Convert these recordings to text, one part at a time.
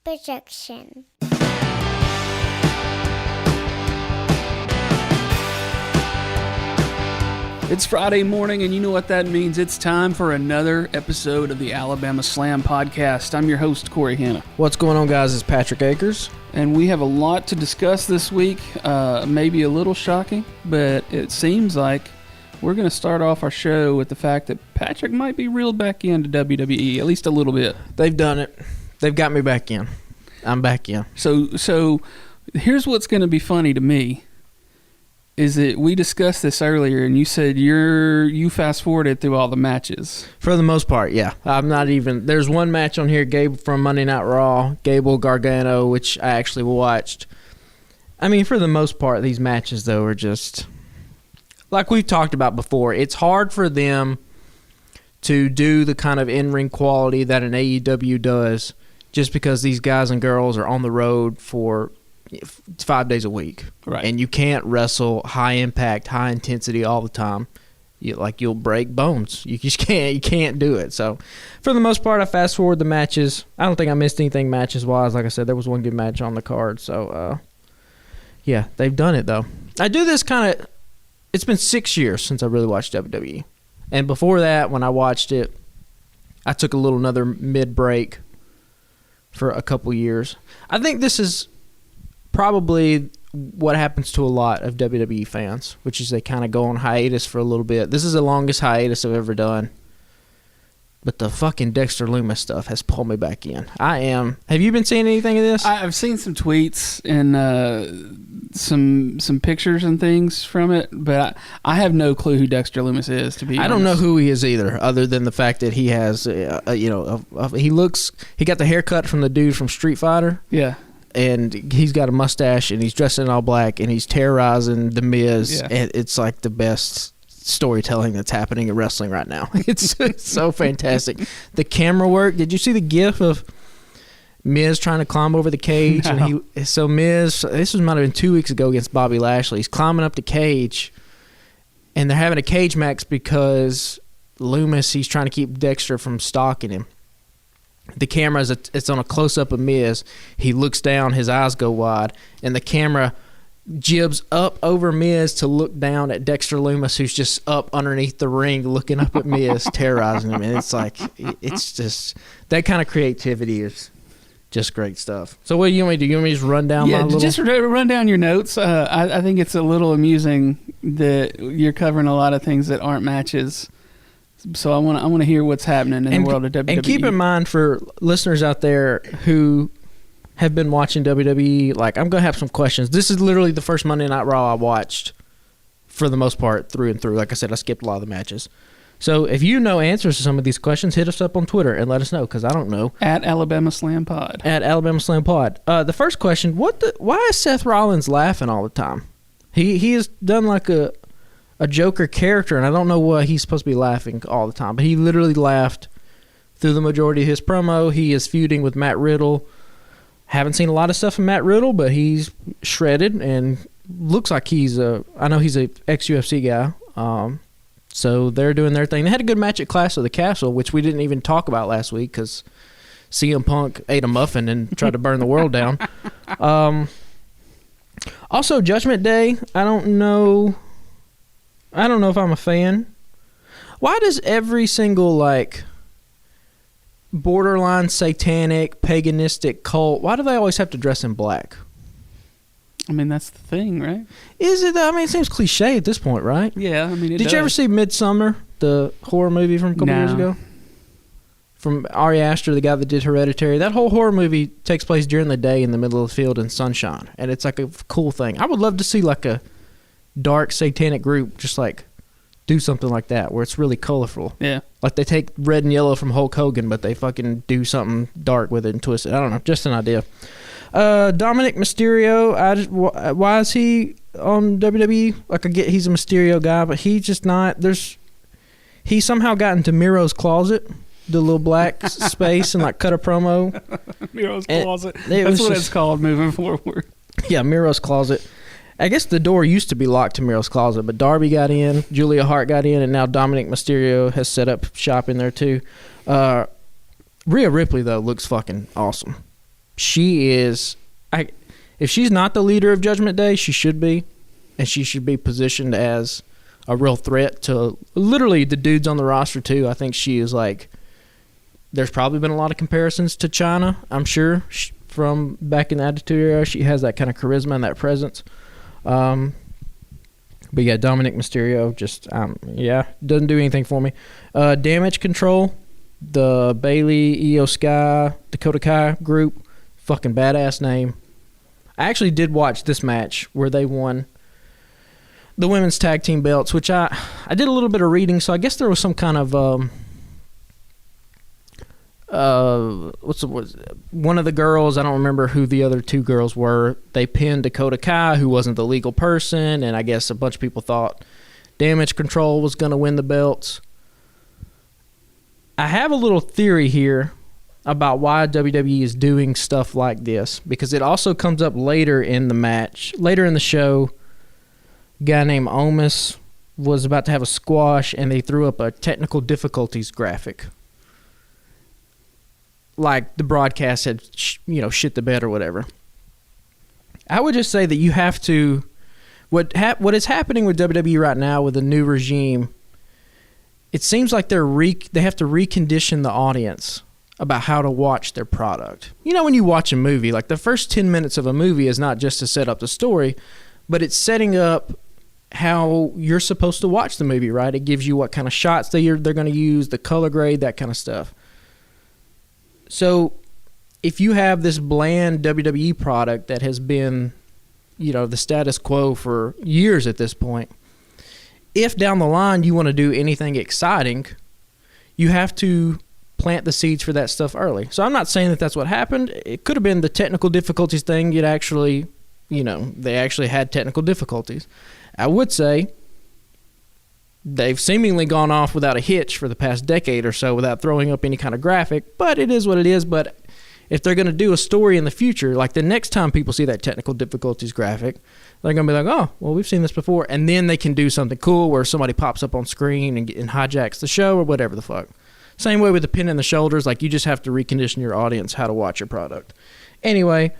Projection. It's Friday morning, and you know what that means. It's time for another episode of the Alabama Slam Podcast. I'm your host, Corey Hanna. What's going on, guys? It's Patrick Akers. And we have a lot to discuss this week. Maybe a little shocking, but it seems like we're going to start off our show with the fact that Patrick might be reeled back into WWE, at least a little bit. They've done it. They've got me back in. I'm back in. So here's what's going to be funny to me. Is that we discussed this earlier, and you said you fast-forwarded through all the matches. For the most part, yeah. I'm not even... There's one match on here, Gable from Monday Night Raw, Gable Gargano, which I actually watched. I mean, for the most part, these matches, though, are just... Like we've talked about before, it's hard for them to do the kind of in-ring quality that an AEW does just because these guys and girls are on the road for 5 days a week. Right. And you can't wrestle high impact, high intensity all the time. You'll break bones. You just can't. You can't do it. So, for the most part, I fast forward the matches. I don't think I missed anything matches wise. Like I said, there was one good match on the card. So, yeah, they've done it though. I do this kind of. It's been 6 years since I really watched WWE, and before that, when I watched it, I took another mid break for a couple years. I think this is probably what happens to a lot of WWE fans, which is they kind of go on hiatus for a little bit. This is the longest hiatus I've ever done. But the fucking Dexter Lumis stuff has pulled me back in. Have you been seeing anything of this? I've seen some tweets and some pictures and things from it, but I have no clue who Dexter Lumis is, to be honest. I don't know who he is either, other than the fact that he has, he got the haircut from the dude from Street Fighter. Yeah. And he's got a mustache, and he's dressed in all black, and he's terrorizing The Miz. Yeah. And it's like the best storytelling that's happening in wrestling right now. It's so fantastic. The camera work. Did you see the gif of Miz trying to climb over the cage? No. And so Miz, this might have been 2 weeks ago against Bobby Lashley. He's climbing up the cage, and they're having a cage match because Lumis, he's trying to keep Dexter from stalking him. The camera it's on a close-up of Miz. He looks down, his eyes go wide, and the camera jibs up over Miz to look down at Dexter Lumis, who's just up underneath the ring looking up at Miz, terrorizing him. And it's just, that kind of creativity is just great stuff. So what do you want me to do? You want me to just run down my little... just run down your notes. I think it's a little amusing that you're covering a lot of things that aren't matches. So I want to hear what's happening in the world of WWE. And keep in mind, for listeners out there who have been watching WWE, like, I'm going to have some questions. This is literally the first Monday Night Raw I watched for the most part through and through. Like I said, I skipped a lot of the matches. So if you know answers to some of these questions, hit us up on Twitter and let us know, because I don't know. At Alabama Slam Pod. At Alabama Slam Pod. The first question, why is Seth Rollins laughing all the time? He has done like a Joker character, and I don't know why he's supposed to be laughing all the time, but he literally laughed through the majority of his promo. He is feuding with Matt Riddle. Haven't seen a lot of stuff from Matt Riddle, but he's shredded and looks like I know he's a ex-UFC guy. So they're doing their thing. They had a good match at Clash of the Castle, which we didn't even talk about last week because CM Punk ate a muffin and tried to burn the world down. Also, Judgment Day, I don't know if I'm a fan. Why does every single, like, borderline satanic, paganistic cult, why do they always have to dress in black? I mean, that's the thing, right? Is it? I mean, it seems cliche at this point, right? Yeah, I mean, Did you ever see Midsummer, the horror movie from a couple years ago? From Ari Aster, the guy that did Hereditary. That whole horror movie takes place during the day in the middle of the field in sunshine, and it's like a cool thing. I would love to see like a dark satanic group just like do something like that where it's really colorful. Yeah. Like they take red and yellow from Hulk Hogan, but they fucking do something dark with it and twist it. I don't know. Just an idea. Dominic Mysterio, why is he on WWE? Like, I get he's a Mysterio guy, but he's just not. He somehow got into Miro's closet, the little black space, and like cut a promo. Miro's closet. That's what it's called moving forward. Yeah, Miro's closet. I guess the door used to be locked to Miro's closet, but Darby got in, Julia Hart got in, and now Dominic Mysterio has set up shop in there too. Rhea Ripley, though, looks fucking awesome. she is. If she's not the leader of Judgment Day, she should be, and she should be positioned as a real threat to literally the dudes on the roster too. I think she is like. There's probably been a lot of comparisons to China, I'm sure, from back in the Attitude Era. She has that kind of charisma and that presence. But yeah, Dominic Mysterio just, doesn't do anything for me. Damage Control, the Bayley, Io Sky, Dakota Kai group, fucking badass name. I actually did watch this match where they won the women's tag team belts, which I did a little bit of reading, so I guess there was some kind of one of the girls, I don't remember who the other two girls were, they pinned Dakota Kai, who wasn't the legal person, and I guess a bunch of people thought Damage Control was going to win the belts. I have a little theory here about why WWE is doing stuff like this, because it also comes up later in the match, later in the show. A guy named Omis was about to have a squash, and they threw up a technical difficulties graphic. Like the broadcast had, shit the bed or whatever. I would just say that you have to. What is happening with WWE right now with the new regime? It seems like they have to recondition the audience about how to watch their product. When you watch a movie, like the first 10 minutes of a movie is not just to set up the story, but it's setting up how you're supposed to watch the movie, right? It gives you what kind of shots they're going to use, the color grade, that kind of stuff. So if you have this bland WWE product that has been, the status quo for years at this point, if down the line you want to do anything exciting, you have to plant the seeds for that stuff early. So I'm not saying that that's what happened. It could have been the technical difficulties thing. They actually had technical difficulties. I would say they've seemingly gone off without a hitch for the past decade or so without throwing up any kind of graphic, but it is what it is. But if they're going to do a story in the future, like the next time people see that technical difficulties graphic, they're going to be like, oh, well, we've seen this before. And then they can do something cool where somebody pops up on screen and hijacks the show or whatever the fuck. Same way with the pin in the shoulders. Like, you just have to recondition your audience how to watch your product. Anyway,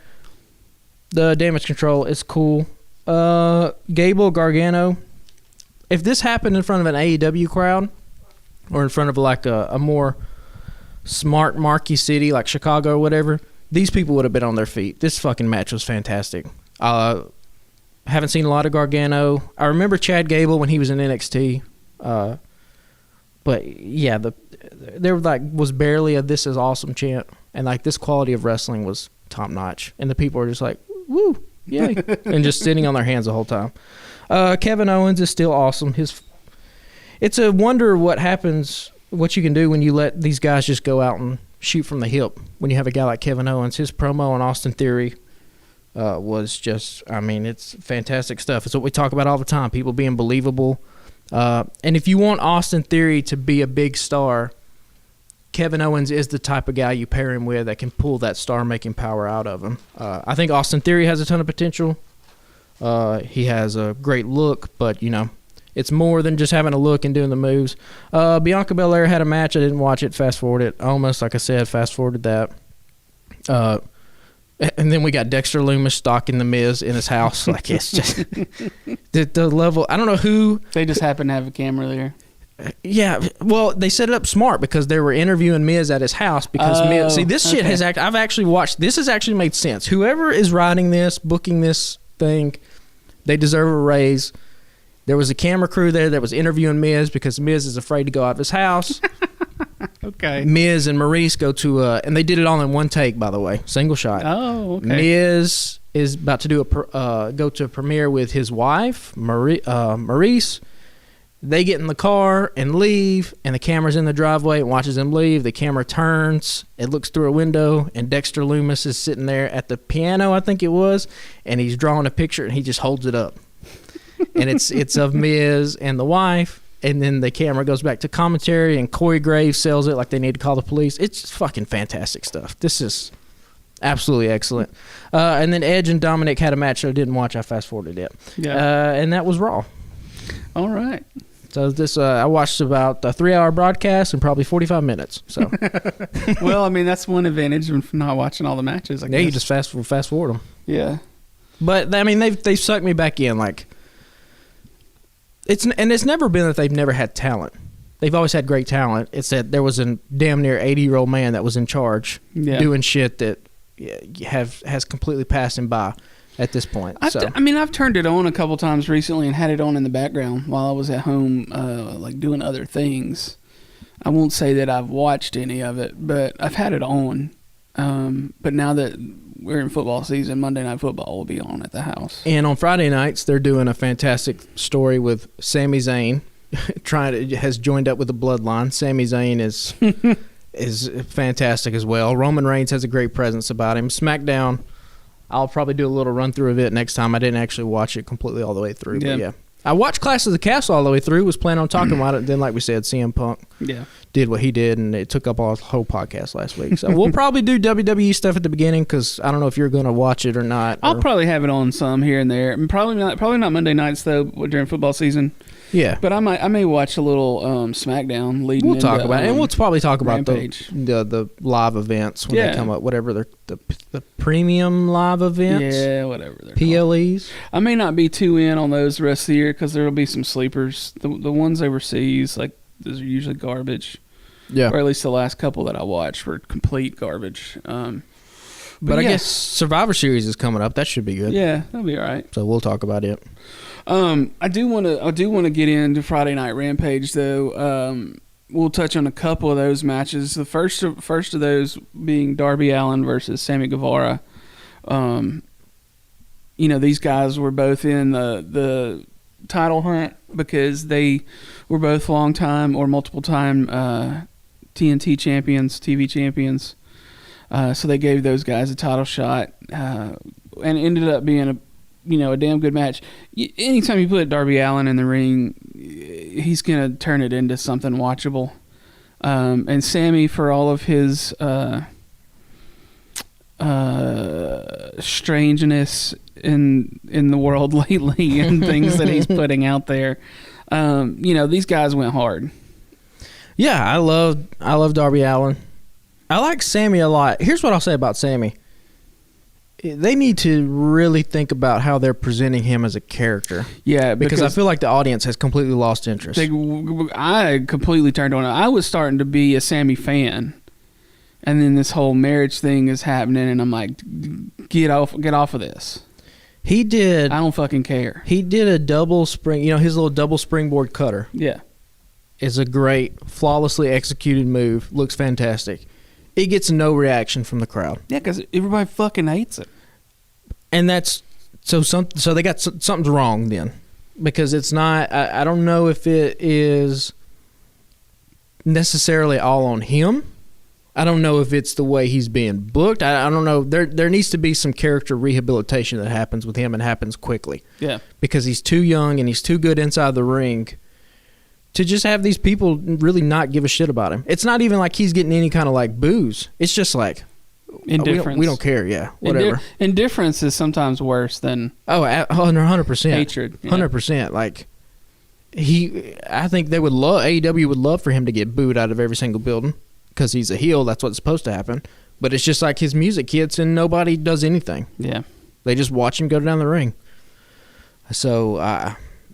the Damage Control is cool. Gable, Gargano. If this happened in front of an AEW crowd or in front of like a more smart marquee city like Chicago or whatever, these people would have been on their feet. This fucking match was fantastic. Haven't seen a lot of Gargano. I remember Chad Gable when he was in NXT. But yeah, there was barely a "this is awesome" chant, and like this quality of wrestling was top notch, and the people were just like, "Woo, yay!" and just sitting on their hands the whole time. Kevin Owens is still awesome. It's a wonder what happens, what you can do when you let these guys just go out and shoot from the hip. When you have a guy like Kevin Owens, his promo on Austin Theory was just, it's fantastic stuff. It's what we talk about all the time, people being believable. And if you want Austin Theory to be a big star, Kevin Owens is the type of guy you pair him with that can pull that star-making power out of him. I think Austin Theory has a ton of potential. He has a great look, but, it's more than just having a look and doing the moves. Bianca Belair had a match. I didn't watch it. Fast-forwarded it. Almost, like I said, fast-forwarded that. And then we got Dexter Lumis stalking The Miz in his house. Like, it's just the level. I don't know who. They just happen to have a camera there. Yeah, well, they set it up smart because they were interviewing Miz at his house because Miz. See, this shit has I've actually watched. This has actually made sense. Whoever is writing this, booking this thing, they deserve a raise. There was a camera crew there that was interviewing Miz because Miz is afraid to go out of his house. Okay. Miz and Maurice go to and they did it all in one take, by the way, single shot. Oh, okay. Miz is about to do go to a premiere with his wife, Maurice. They get in the car and leave, and the camera's in the driveway and watches them leave. The camera turns, it looks through a window, and Dexter Lumis is sitting there at the piano, I think it was, and he's drawing a picture, and he just holds it up. And it's of Miz and the wife, and then the camera goes back to commentary, and Corey Graves sells it like they need to call the police. It's just fucking fantastic stuff. This is absolutely excellent. And then Edge and Dominic had a match that I didn't watch. I fast-forwarded it. Yeah. And that was Raw. All right. So this, I watched about a 3-hour broadcast in probably 45 minutes. So Well, I mean, that's one advantage of not watching all the matches. I guess. you just fast forward them. Yeah. But I mean, they've sucked me back in. Like it's never been that they've never had talent. They've always had great talent. It's that there was a damn near 80-year-old man that was in charge doing shit that has completely passed him by at this point. I've turned it on a couple times recently and had it on in the background while I was at home, like doing other things. I won't say that I've watched any of it, but I've had it on. But now that we're in football season, Monday Night Football will be on at the house. And on Friday nights, they're doing a fantastic story with Sami Zayn. Has joined up with the Bloodline. Sami Zayn is fantastic as well. Roman Reigns has a great presence about him. SmackDown, I'll probably do a little run through of it next time. I didn't actually watch it completely all the way through. But yeah. I watched Clash of the Castle all the way through, was planning on talking about it. Then, like we said, CM Punk did what he did, and it took up our whole podcast last week. So we'll probably do WWE stuff at the beginning because I don't know if you're going to watch it or not. I'll probably have it on some here and there. Probably not Monday nights, though, during football season. Yeah, but I may watch a little SmackDown leading. We'll talk about it, and we'll probably talk about Rampage. the live events when they come up, whatever the premium live events. Yeah, whatever they're PLEs. called. I may not be too in on those the rest of the year because there will be some sleepers. The ones overseas, like those are usually garbage. Yeah, or at least the last couple that I watched were complete garbage. But I guess Survivor Series is coming up. That should be good. Yeah, that'll be all right. So we'll talk about it. I do want to get into Friday Night Rampage though. We'll touch on a couple of those matches. The first of those being Darby Allin versus Sammy Guevara. These guys were both in the title hunt because they were both long-time or multiple-time TNT champions, TV champions. So they gave those guys a title shot, and it ended up being a damn good match. Anytime you put Darby Allin in the ring, he's going to turn it into something watchable. And Sammy, for all of his strangeness in the world lately and things that he's putting out there, these guys went hard. Yeah, I love Darby Allin. I like Sammy a lot. Here's what I'll say about Sammy. They need to really think about how they're presenting him as a character. Yeah, because I feel like the audience has completely lost interest. I completely turned on it. I was starting to be a Sammy fan, and then this whole marriage thing is happening, and I'm like, get off of this. He did. I don't fucking care. He did a double spring. His little double springboard cutter. Yeah, is a great, flawlessly executed move. Looks fantastic. It gets no reaction from the crowd. Yeah, because everybody fucking hates it. And that's so they got something's wrong then, because it's not. I don't know if it is necessarily all on him. I don't know if it's the way he's being booked. I don't know. There needs to be some character rehabilitation that happens with him and happens quickly. Yeah, because he's too young and he's too good inside the ring to just have these people really not give a shit about him. It's not even like he's getting any kind of like booze. It's just like indifference. We don't care. Yeah, whatever. Indifference is sometimes worse than 100% hatred. 100%. Like I think they would love AEW would love for him to get booed out of every single building because he's a heel. That's what's supposed to happen. But it's just like his music hits and nobody does anything. Yeah, they just watch him go down the ring. So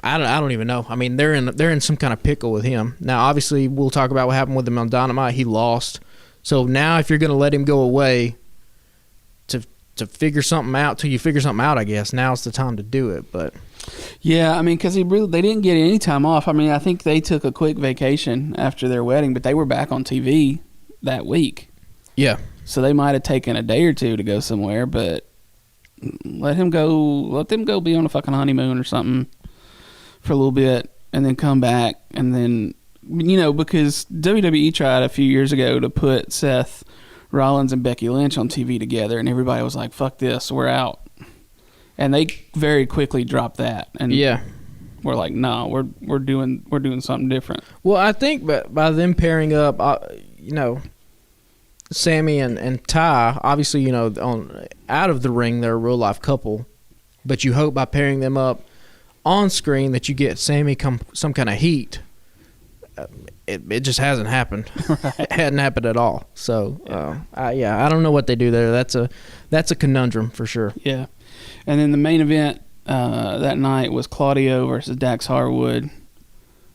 I don't even know. I mean, they're in some kind of pickle with him. Now, obviously, we'll talk about what happened with him on Dynamite. He lost. So now if you're going to let him go away to figure something out, till you figure something out, I guess, now's the time to do it. But yeah, I mean, because they didn't get any time off. I mean, I think they took a quick vacation after their wedding, but they were back on TV that week. Yeah. So they might have taken a day or two to go somewhere, but let them go be on a fucking honeymoon or something for a little bit and then come back. And then, because WWE tried a few years ago to put Seth Rollins and Becky Lynch on TV together, and everybody was like, fuck this, we're out. And they very quickly dropped that. And yeah, we're like, no, we're doing something different. Well, I think by them pairing up, Sammy and Ty, obviously, out of the ring, they're a real life couple, but you hope by pairing them up on screen that you get Sammy some kind of heat it just hasn't happened. Right. It hadn't happened at all. So I don't know what they do there. That's a conundrum for sure. Yeah. And then the main event that night was Claudio versus Dax Harwood.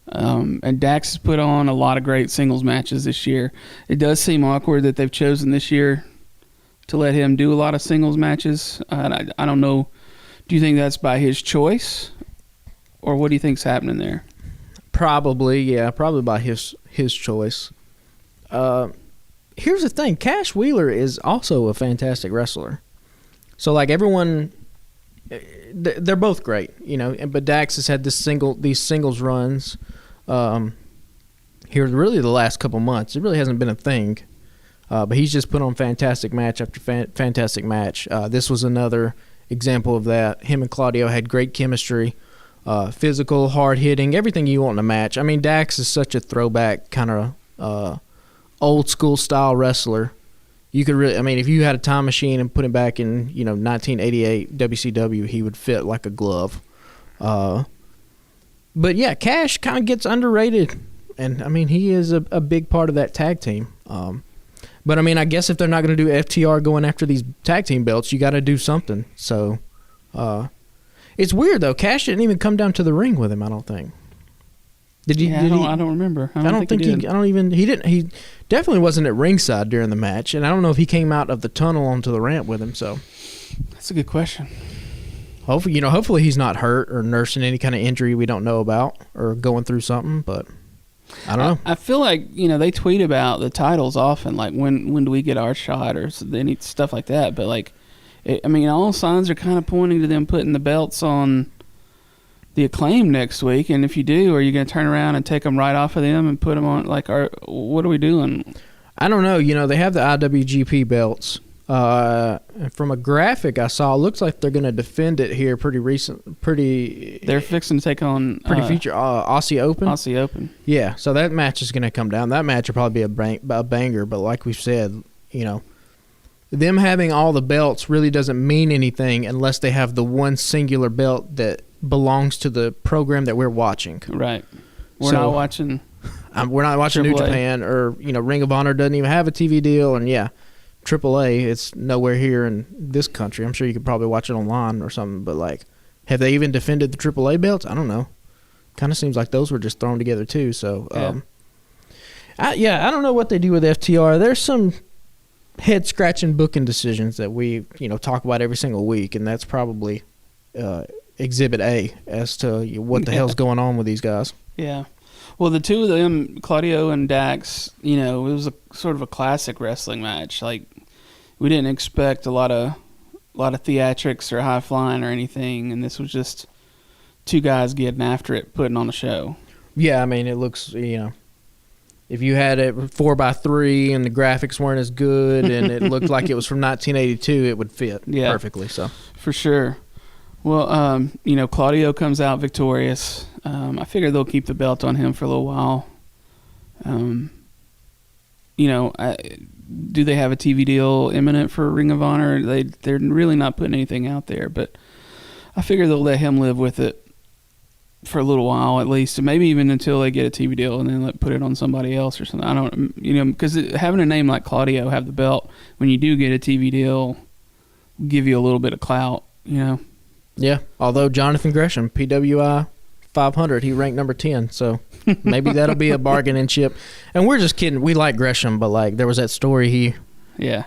And Dax has put on a lot of great singles matches this year. It does seem awkward that they've chosen this year to let him do a lot of singles matches. I don't know. Do you think that's by his choice, or what do you think's happening there? Probably by his choice. Here's the thing: Cash Wheeler is also a fantastic wrestler. So like everyone, they're both great, you know. But Dax has had these singles runs here really the last couple months. It really hasn't been a thing, but he's just put on fantastic match after fantastic match. This was another example of that. Him and Claudio had great chemistry, physical, hard hitting, everything you want in a match. I mean, Dax is such a throwback kind of old school style wrestler. You could really, I mean, if you had a time machine and put him back in, 1988 WCW, he would fit like a glove. But yeah, Cash kind of gets underrated, and I mean, he is a big part of that tag team. But I mean, I guess if they're not going to do FTR going after these tag team belts, you got to do something. So it's weird though. Cash didn't even come down to the ring with him. I don't think. Did he? I don't remember. I don't think he did. He didn't. He definitely wasn't at ringside during the match, and I don't know if he came out of the tunnel onto the ramp with him. So that's a good question. Hopefully he's not hurt or nursing any kind of injury we don't know about or going through something. But I don't know. I feel like they tweet about the titles often, like when do we get our shot or any stuff like that. But like, all signs are kind of pointing to them putting the belts on the Acclaim next week, and if you do, are you going to turn around and take them right off of them and put them on? Like, what are we doing? I don't know. They have the IWGP belts. From a graphic I saw, it looks like they're going to defend it here pretty recent. They're fixing to take on future Aussie Open. Aussie Open. Yeah, so that match is going to come down. That match will probably be a banger. But like we've said, them having all the belts really doesn't mean anything unless they have the one singular belt that belongs to the program that we're watching. Right. We're not watching New Japan, or Ring of Honor doesn't even have a TV deal, and yeah, AAA, it's nowhere here in this country. I'm sure you could probably watch it online or something, but like, have they even defended the AAA belts? I don't know. Kind of seems like those were just thrown together too. So I don't know what they do with FTR. There's some head scratching booking decisions that we talk about every single week, and that's probably Exhibit A as to what the hell's going on with these guys. Yeah. Well, the two of them, Claudio and Dax, it was a sort of a classic wrestling match. Like, we didn't expect a lot of theatrics or high flying or anything, and this was just two guys getting after it, putting on a show. Yeah, I mean, it looks, if you had it 4x3 and the graphics weren't as good and it looked like it was from 1982, it would fit perfectly. So for sure. Well, Claudio comes out victorious. I figure they'll keep the belt on him for a little while. Do they have a TV deal imminent for Ring of Honor? They're really not putting anything out there, but I figure they'll let him live with it for a little while at least, and maybe even until they get a TV deal and then put it on somebody else or something. I don't, because having a name like Claudio have the belt when you do get a TV deal, give you a little bit of clout, Yeah, although Jonathan Gresham, PWI 500, he ranked number 10, so maybe that'll be a bargaining chip. And we're just kidding. We like Gresham, but like there was that story he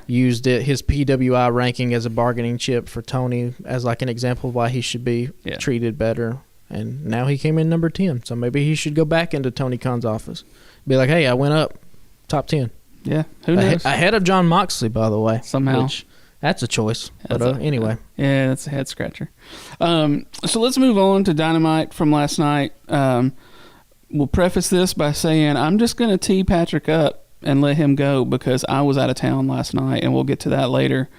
used his PWI ranking as a bargaining chip for Tony as like an example of why he should be treated better. And now he came in number 10, so maybe he should go back into Tony Khan's office. Be like, hey, I went up top 10. Yeah, who knows? Ahead of John Moxley, by the way. Somehow. That's a choice. But anyway. Yeah, that's a head scratcher. So let's move on to Dynamite from last night. We'll preface this by saying I'm just going to tee Patrick up and let him go because I was out of town last night, and we'll get to that later.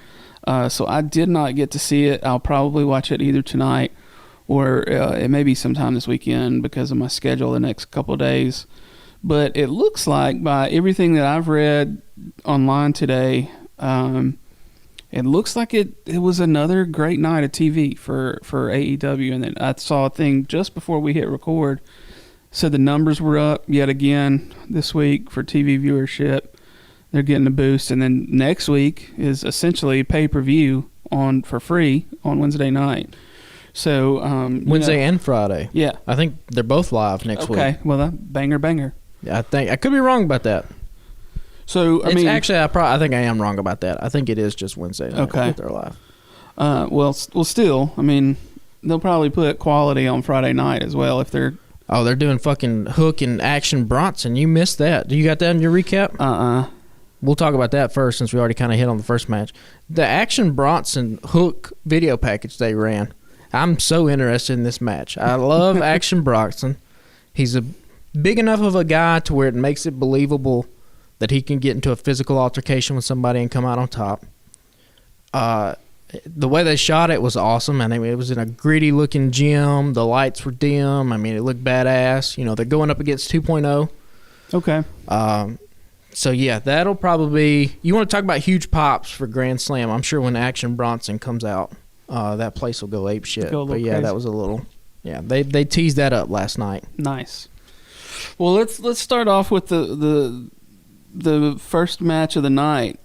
So I did not get to see it. I'll probably watch it either tonight or it may be sometime this weekend because of my schedule the next couple of days. But it looks like by everything that I've read online today, it looks like it was another great night of TV for AEW. And then I saw a thing just before we hit record So the numbers were up yet again this week for TV viewership. They're getting a boost, and then next week is essentially pay-per-view on for free on Wednesday night. So Wednesday and Friday. Yeah, I think they're both live next week. Okay, well, that banger. Yeah, I could be wrong about that. So I mean, actually, I think I am wrong about that. I think it is just Wednesday night that they're live. Well, still, I mean, they'll probably put quality on Friday night as well if they're. Oh, they're doing fucking Hook and Action Bronson. You missed that. Do you got that in your recap? We'll talk about that first since we already kind of hit on the first match. The Action Bronson Hook video package they ran. I'm so interested in this match. I love Action Bronson. He's a big enough of a guy to where it makes it believable that he can get into a physical altercation with somebody and come out on top. The way they shot it was awesome. I mean, it was in a gritty-looking gym. The lights were dim. I mean, it looked badass. You know, they're going up against 2.0. Okay. So, yeah, that'll probably be – you want to talk about huge pops for Grand Slam. I'm sure when Action Bronson comes out, that place will go ape shit. But, yeah, crazy. That was a little – yeah, they teased that up last night. Nice. Well, let's start off with the first match of the night.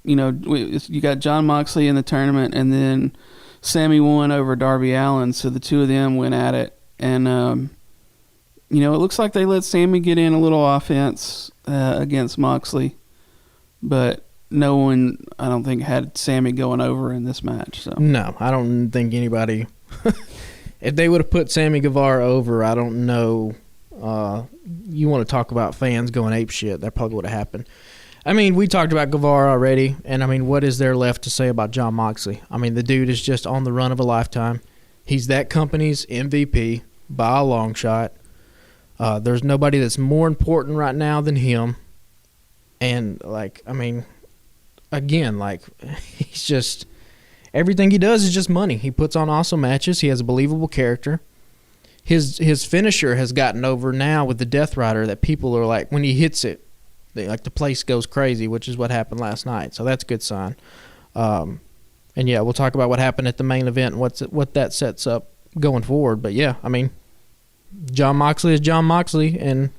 You know, you got Jon Moxley in the tournament, and then Sammy won over Darby Allin, so the two of them went at it. And, you know, it looks like they let Sammy get in a little offense against Moxley, but no one, I don't think, had Sammy going over in this match. So no, I don't think anybody – if they would have put Sammy Guevara over, I don't know. You want to talk about fans going ape shit, that probably would have happened. I mean, we talked about Guevara already, and I mean, what is there left to say about Jon Moxley? I mean, the dude is just on the run of a lifetime. He's that company's MVP by a long shot. There's nobody that's more important right now than him. And, like, I mean, again, like, he's just – everything he does is just money. He puts on awesome matches. He has a believable character. His finisher has gotten over now with the Death Rider that people are like, when he hits it, the place goes crazy, which is what happened last night. So that's a good sign. And, yeah, we'll talk about what happened at the main event and what that sets up going forward. But, yeah, I mean, Jon Moxley is Jon Moxley, and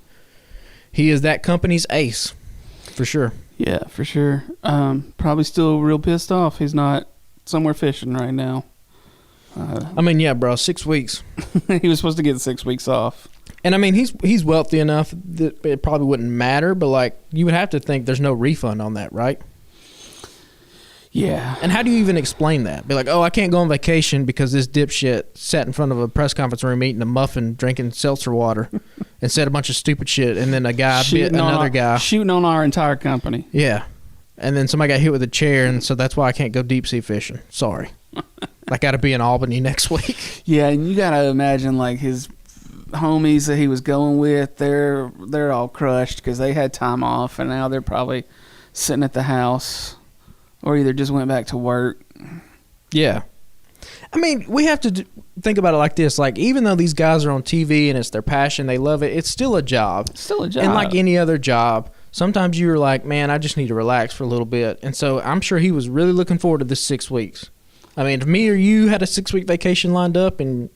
he is that company's ace for sure. Yeah, for sure. Probably still real pissed off. He's not somewhere fishing right now. I mean, yeah, bro, 6 weeks. He was supposed to get 6 weeks off. And, I mean, he's wealthy enough that it probably wouldn't matter, but, like, you would have to think there's no refund on that, right? Yeah. And how do you even explain that? Be like, oh, I can't go on vacation because this dipshit sat in front of a press conference room eating a muffin, drinking seltzer water, and said a bunch of stupid shit, and then a guy bit another guy. Shooting on our entire company. Yeah. And then somebody got hit with a chair, and so that's why I can't go deep-sea fishing. Sorry. I got to be in Albany next week. Yeah, and you got to imagine, like, his homies that he was going with, they're all crushed because they had time off, and now they're probably sitting at the house or either just went back to work. Yeah. I mean, we have to think about it like this. Like, even though these guys are on TV and it's their passion, they love it, it's still a job. It's still a job. And like any other job, sometimes you're like, man, I just need to relax for a little bit. And so I'm sure he was really looking forward to this 6 weeks. I mean, if me or you had a 6-week vacation lined up and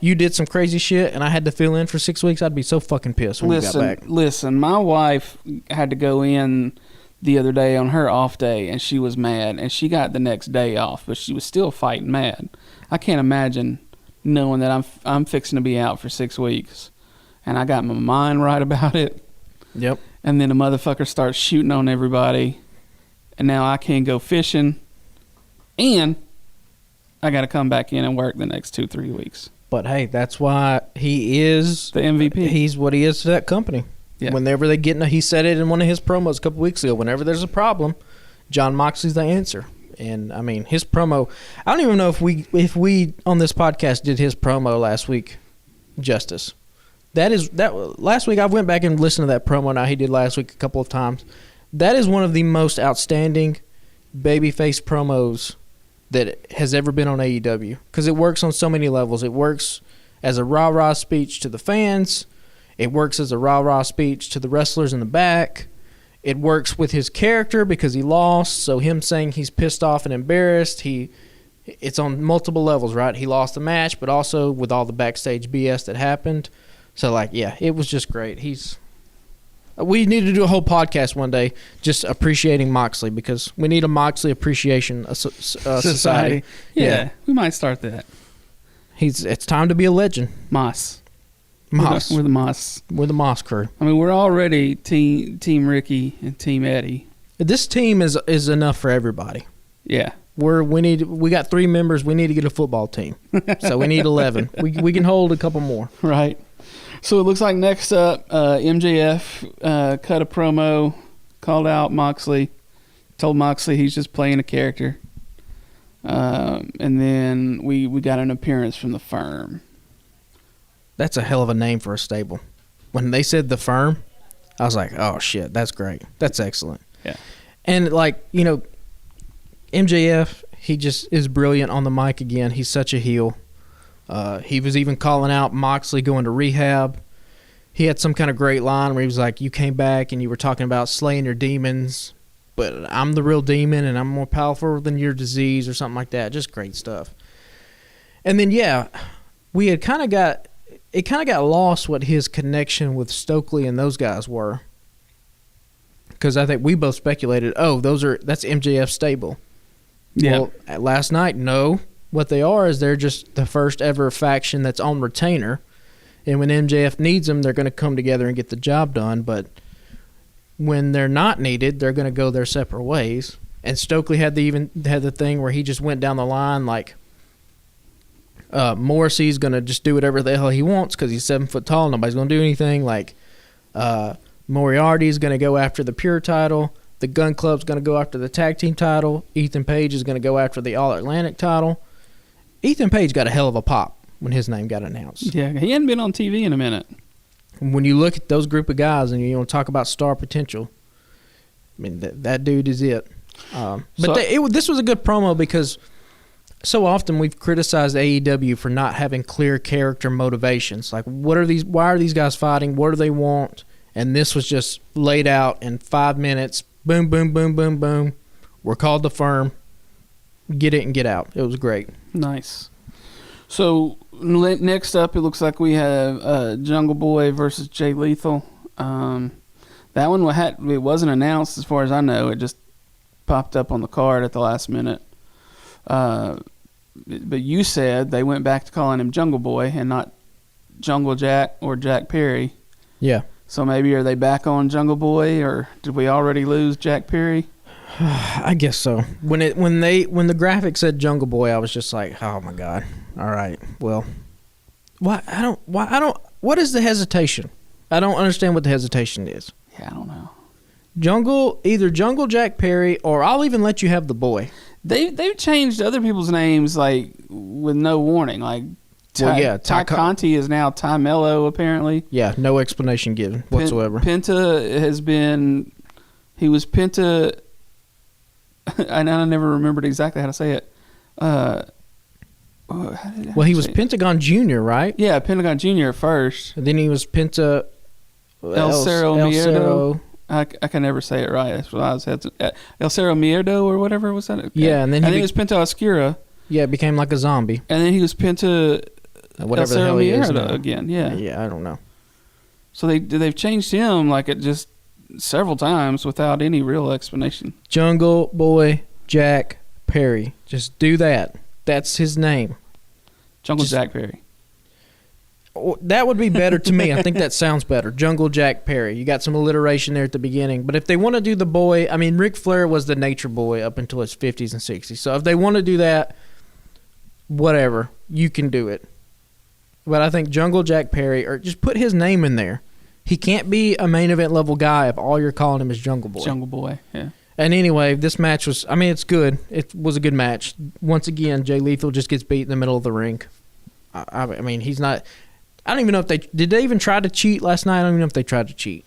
you did some crazy shit and I had to fill in for 6 weeks, I'd be so fucking pissed when we got back. Listen, my wife had to go in the other day on her off day, and she was mad, and she got the next day off, but she was still fighting mad. I can't imagine knowing that I'm fixing to be out for 6 weeks, and I got my mind right about it. Yep. And then a motherfucker starts shooting on everybody, and now I can't go fishing, and I got to come back in and work the next 2-3 weeks. But, hey, that's why he is the MVP. He's what he is to that company. Yeah. Whenever they get he said it in one of his promos a couple weeks ago, whenever there's a problem, Jon Moxley's the answer. And, I mean, his promo, I don't even know if we on this podcast did his promo last week justice. Last week I went back and listened to that promo now he did last week a couple of times. That is one of the most outstanding babyface promos that has ever been on AEW, because it works on so many levels. It works as a rah-rah speech to the fans. It works as a rah-rah speech to the wrestlers in the back. It works with his character because he lost, so him saying he's pissed off and embarrassed, it's on multiple levels, right? He lost the match, but also with all the backstage BS that happened. So, like, yeah, it was just great. We need to do a whole podcast one day just appreciating Moxley because we need a Moxley appreciation society. Yeah, we might start that. It's time to be a legend. Moss. Moss. We're the Moss. We're the Moss crew. I mean, we're already Team Ricky and Team Eddie. This team is enough for everybody. Yeah. We got 3 members. We need to get a football team. So we need 11. We can hold a couple more. Right. So it looks like next up, MJF cut a promo, called out Moxley, told Moxley he's just playing a character. And then we got an appearance from the Firm. That's a hell of a name for a stable. When they said the Firm, I was like, oh, shit, that's great. That's excellent. Yeah. And, like, you know, MJF, he just is brilliant on the mic again. He's such a heel. He was even calling out Moxley going to rehab. He had some kind of great line where he was like, you came back and you were talking about slaying your demons, but I'm the real demon and I'm more powerful than your disease or something like that. Just great stuff. And then, yeah, we had kind of got lost what his connection with Stokely and those guys were. Because I think we both speculated, that's MJF's stable. Yeah. Well, last night, no. What they are is they're just the first ever faction that's on retainer. And when MJF needs them, they're going to come together and get the job done. But when they're not needed, they're going to go their separate ways. And Stokely had the thing where he just went down the line like Morrissey's going to just do whatever the hell he wants because he's 7 foot tall. Nobody's going to do anything. Like Moriarty's going to go after the Pure title. The Gun Club's going to go after the Tag Team title. Ethan Page is going to go after the All Atlantic title. Ethan Page got a hell of a pop when his name got announced. Yeah, he hadn't been on TV in a minute. When you look at those group of guys and you want to talk about star potential, I mean, that dude is it. This was a good promo because so often we've criticized AEW for not having clear character motivations. Like, why are these guys fighting? What do they want? And this was just laid out in 5 minutes. Boom, boom, boom, boom, boom. We're called the Firm. Get it and get out. It was great. Nice. So next up, it looks like we have Jungle Boy versus Jay Lethal. That one it wasn't announced as far as I know. It just popped up on the card at the last minute. But you said they went back to calling him Jungle Boy and not Jungle Jack or Jack Perry. Yeah. So maybe are they back on Jungle Boy, or did we already lose Jack Perry? I guess so. When the graphic said Jungle Boy, I was just like, oh my god. All right. Well, what is the hesitation? I don't understand what the hesitation is. Yeah, I don't know. Either Jungle Jack Perry, or I'll even let you have the boy. They've changed other people's names like with no warning. Like Ty Conti is now Ty Mello apparently. Yeah, no explanation given whatsoever. Penta has been. He was Penta. And I never remembered exactly how to say it. He was Pentagon Jr., right? Yeah, Pentagon Jr. first. And then he was Penta. El Cerro Miedo. I can never say it right. That's what I was El Cerro Miedo or whatever was that? Okay. Yeah, and then he was Penta Oscura. Yeah, it became like a zombie. And then he was Penta whatever El Cerro the hell he is now. Again. Yeah. Yeah, I don't know. So they've changed him like it just several times without any real explanation. Jungle Boy Jack Perry. Just do that. That's his name. Jack Perry. That would be better to me. I think that sounds better. Jungle Jack Perry. You got some alliteration there at the beginning. But if they want to do the boy, I mean, Ric Flair was the Nature Boy up until his 50s and 60s. So if they want to do that, whatever, you can do it. But I think Jungle Jack Perry, or just put his name in there. He can't be a main event level guy if all you're calling him is Jungle Boy. Jungle Boy, yeah. And anyway, this match was, I mean, it's good. It was a good match. Once again, Jay Lethal just gets beat in the middle of the ring. I mean, he's not, I don't even know if did they even try to cheat last night? I don't even know if they tried to cheat.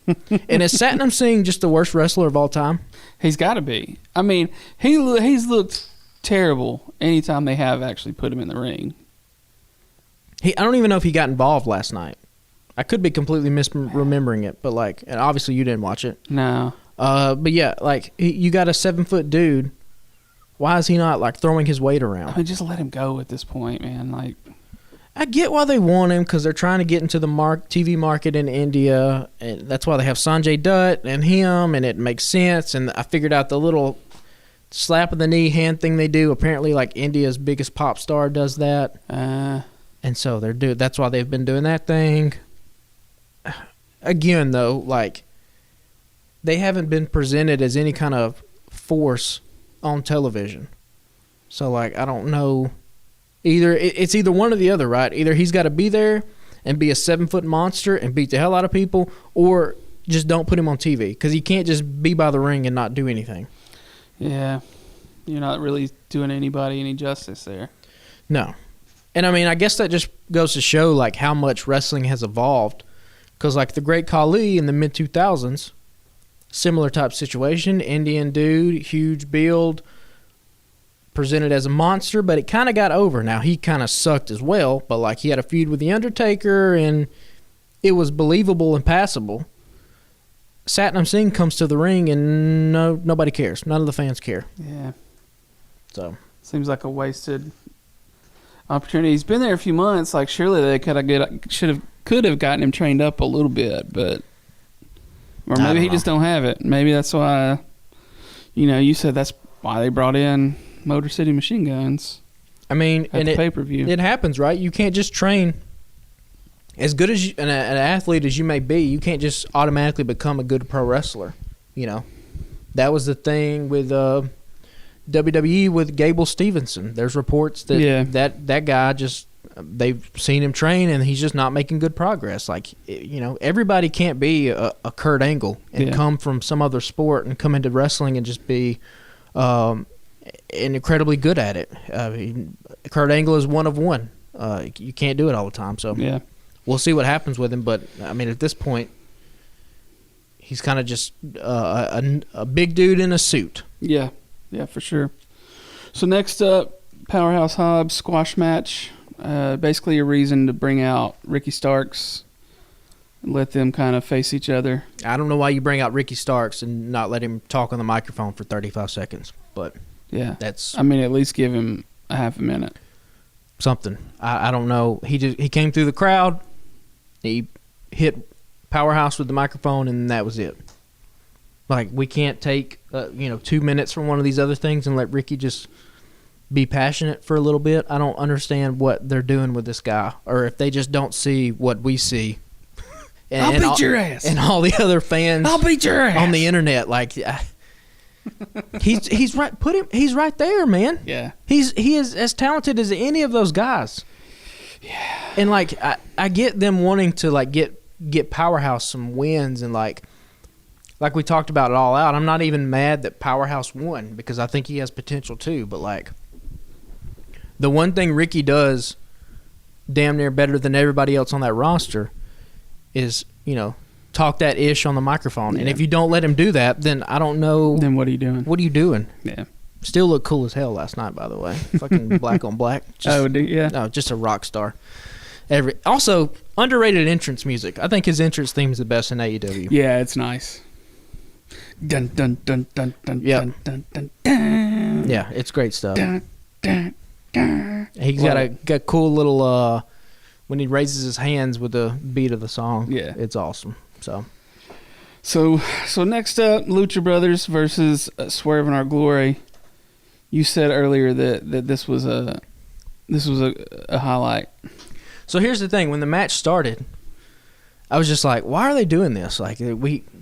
And is Satnam Singh just the worst wrestler of all time? He's got to be. I mean, he's looked terrible anytime they have actually put him in the ring. I don't even know if he got involved last night. I could be completely misremembering it, but like, and obviously you didn't watch it. No. But yeah, like you got a 7-foot dude. Why is he not like throwing his weight around? I mean, just let him go at this point, man. Like, I get why they want him because they're trying to get into the TV market in India, and that's why they have Sanjay Dutt and him, and it makes sense. And I figured out the little slap of the knee hand thing they do. Apparently, like India's biggest pop star does that, and so that's why they've been doing that thing. Again, though, like they haven't been presented as any kind of force on television, so like I don't know. It's either one or the other, right? Either he's got to be there and be a 7-foot monster and beat the hell out of people, or just don't put him on TV because he can't just be by the ring and not do anything. Yeah, you're not really doing anybody any justice there. No. And I mean, I guess that just goes to show like how much wrestling has evolved. Because like the Great Khali in the mid-2000s, similar type situation, Indian dude, huge build, presented as a monster, but it kind of got over. Now, he kind of sucked as well, but like he had a feud with The Undertaker, and it was believable and passable. Satnam Singh comes to the ring, and nobody cares. None of the fans care. Yeah. So seems like a wasted opportunity. He's been there a few months. Like surely they could have gotten him trained up a little bit, but or maybe he just don't have it. Maybe that's why. You said that's why they brought in Motor City Machine Guns. I mean, at the pay-per-view. It happens, right? You can't just train as good as an athlete as you may be. You can't just automatically become a good pro wrestler. That was the thing with WWE with Gable Stevenson. There's reports that that guy just they've seen him train and he's just not making good progress. Like everybody can't be a Kurt Angle and come from some other sport and come into wrestling and just be and incredibly good at it. Kurt Angle is one of one. You can't do it all the time. So we'll see what happens with him. But I mean, at this point, he's kind of just a big dude in a suit. Yeah, for sure. So next up, Powerhouse Hobbs squash match. Basically a reason to bring out Ricky Starks and let them kind of face each other. I don't know why you bring out Ricky Starks and not let him talk on the microphone for 35 seconds, but I mean, at least give him a half a minute. Something. I don't know. He came through the crowd. He hit Powerhouse with the microphone, and that was it. Like, we can't take 2 minutes from one of these other things and let Ricky just be passionate for a little bit. I don't understand what they're doing with this guy, or if they just don't see what we see. I'll beat your ass. And all the other fans. I'll beat your ass on the internet. Like, he's right. He's right there, man. Yeah. He is as talented as any of those guys. Yeah. And like, I get them wanting to like get Powerhouse some wins, and like we talked about it all out. I'm not even mad that Powerhouse won because I think he has potential too. But like, the one thing Ricky does damn near better than everybody else on that roster is, talk that ish on the microphone. Yeah. And if you don't let him do that, then I don't know. Then what are you doing? What are you doing? Yeah. Still look cool as hell last night, by the way. Fucking black on black. No, just a rock star. Also, underrated entrance music. I think his entrance theme is the best in AEW. Yeah, it's nice. Dun dun dun dun dun dun dun dun dun. Yeah, it's great stuff. Dun, dun, dun. He's got a cool little when he raises his hands with the beat of the song. Yeah, it's awesome. So next up, Lucha Brothers versus Swerve in Our Glory. You said earlier that this was a highlight. So here's the thing: when the match started, I was just like, "Why are they doing this? Like,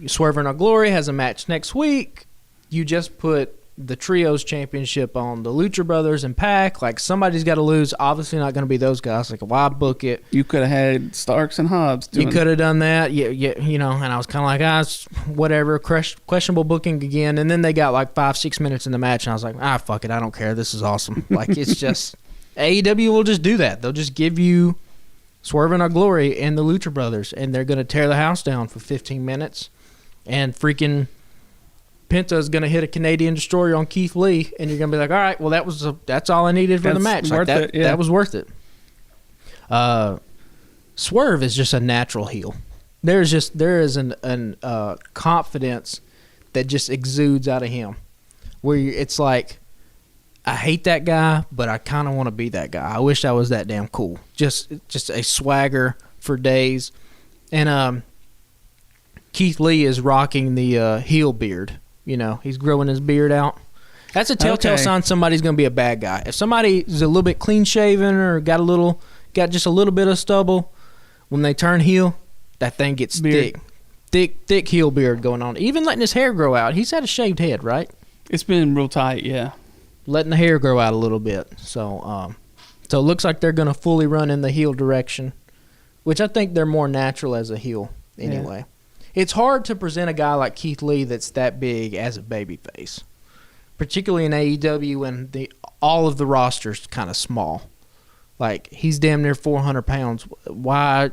Swerve in Our Glory has a match next week. You just put the Trios Championship on the Lucha Brothers and Pac. Like, somebody's got to lose. Obviously, not going to be those guys. Like, why book it? You could have had Starks and Hobbs. You could have done that. Yeah. And I was kind of like, whatever. Questionable booking again. And then they got like 5-6 minutes in the match, and I was like, fuck it. I don't care. This is awesome. Like, it's just AEW will just do that. They'll just give you Swerve in Our Glory and the Lucha Brothers, and they're going to tear the house down for 15 minutes, and freaking Penta's going to hit a Canadian Destroyer on Keith Lee, and you're going to be like, all right, well, that's all I needed for the match. Like that was worth it. Swerve is just a natural heel. There is an confidence that just exudes out of him, where it's like, I hate that guy, but I kind of want to be that guy. I wish I was that damn cool. Just a swagger for days. And Keith Lee is rocking the heel beard. You know, he's growing his beard out. That's a telltale sign somebody's going to be a bad guy. If somebody's a little bit clean-shaven or got just a little bit of stubble, when they turn heel, that thing gets thick heel beard going on. Even letting his hair grow out. He's had a shaved head, right? It's been real tight, yeah. Letting the hair grow out a little bit. So it looks like they're going to fully run in the heel direction, which I think they're more natural as a heel anyway. Yeah. It's hard to present a guy like Keith Lee that's that big as a babyface, particularly in AEW when all of the roster's kind of small. Like, he's damn near 400 pounds. Why?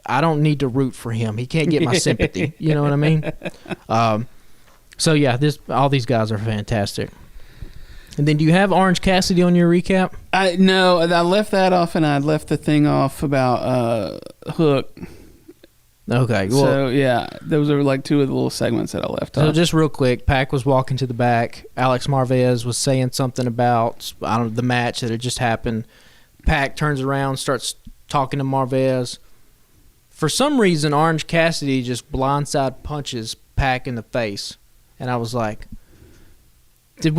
I don't need to root for him. He can't get my sympathy. You know what I mean? So, yeah, all these guys are fantastic. And then do you have Orange Cassidy on your recap? No, I left that off, and I left the thing off about Hook. Okay. Well, so, yeah, those are like two of the little segments that I left off. So just real quick, Pac was walking to the back. Alex Marvez was saying something about the match that had just happened. Pac turns around, starts talking to Marvez. For some reason, Orange Cassidy just blindside punches Pac in the face. And I was like, have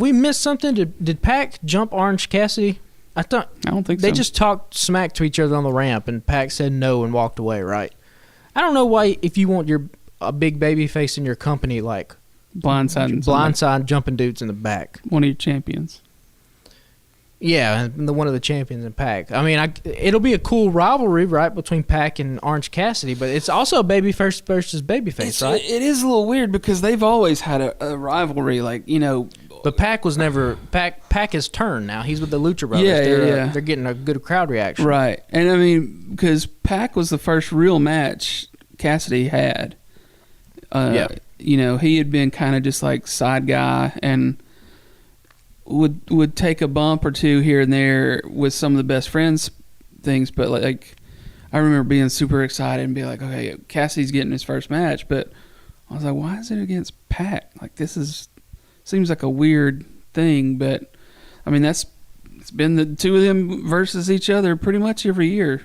we missed something? Did Pac jump Orange Cassidy? I don't think so. They just talked smack to each other on the ramp, and Pac said no and walked away, right? I don't know why, if you want a big baby face in your company, like blindside jumping dudes in the back. One of your champions. Yeah, and one of the champions in Pac. I mean, it'll be a cool rivalry, right, between Pac and Orange Cassidy, but it's also a babyface versus babyface, right? It is a little weird because they've always had a rivalry, like, you know. But Pac was never Pac has turned now. He's with the Lucha Brothers. Yeah. They're getting a good crowd reaction. Right. And I mean, because Pac was the first real match Cassidy had. You know, he had been kind of just like side guy and would take a bump or two here and there with some of the best friends things, but like I remember being super excited and be like, okay, Cassidy's getting his first match, but I was like, why is it against Pac? Like, seems like a weird thing, but I mean it's been the two of them versus each other pretty much every year.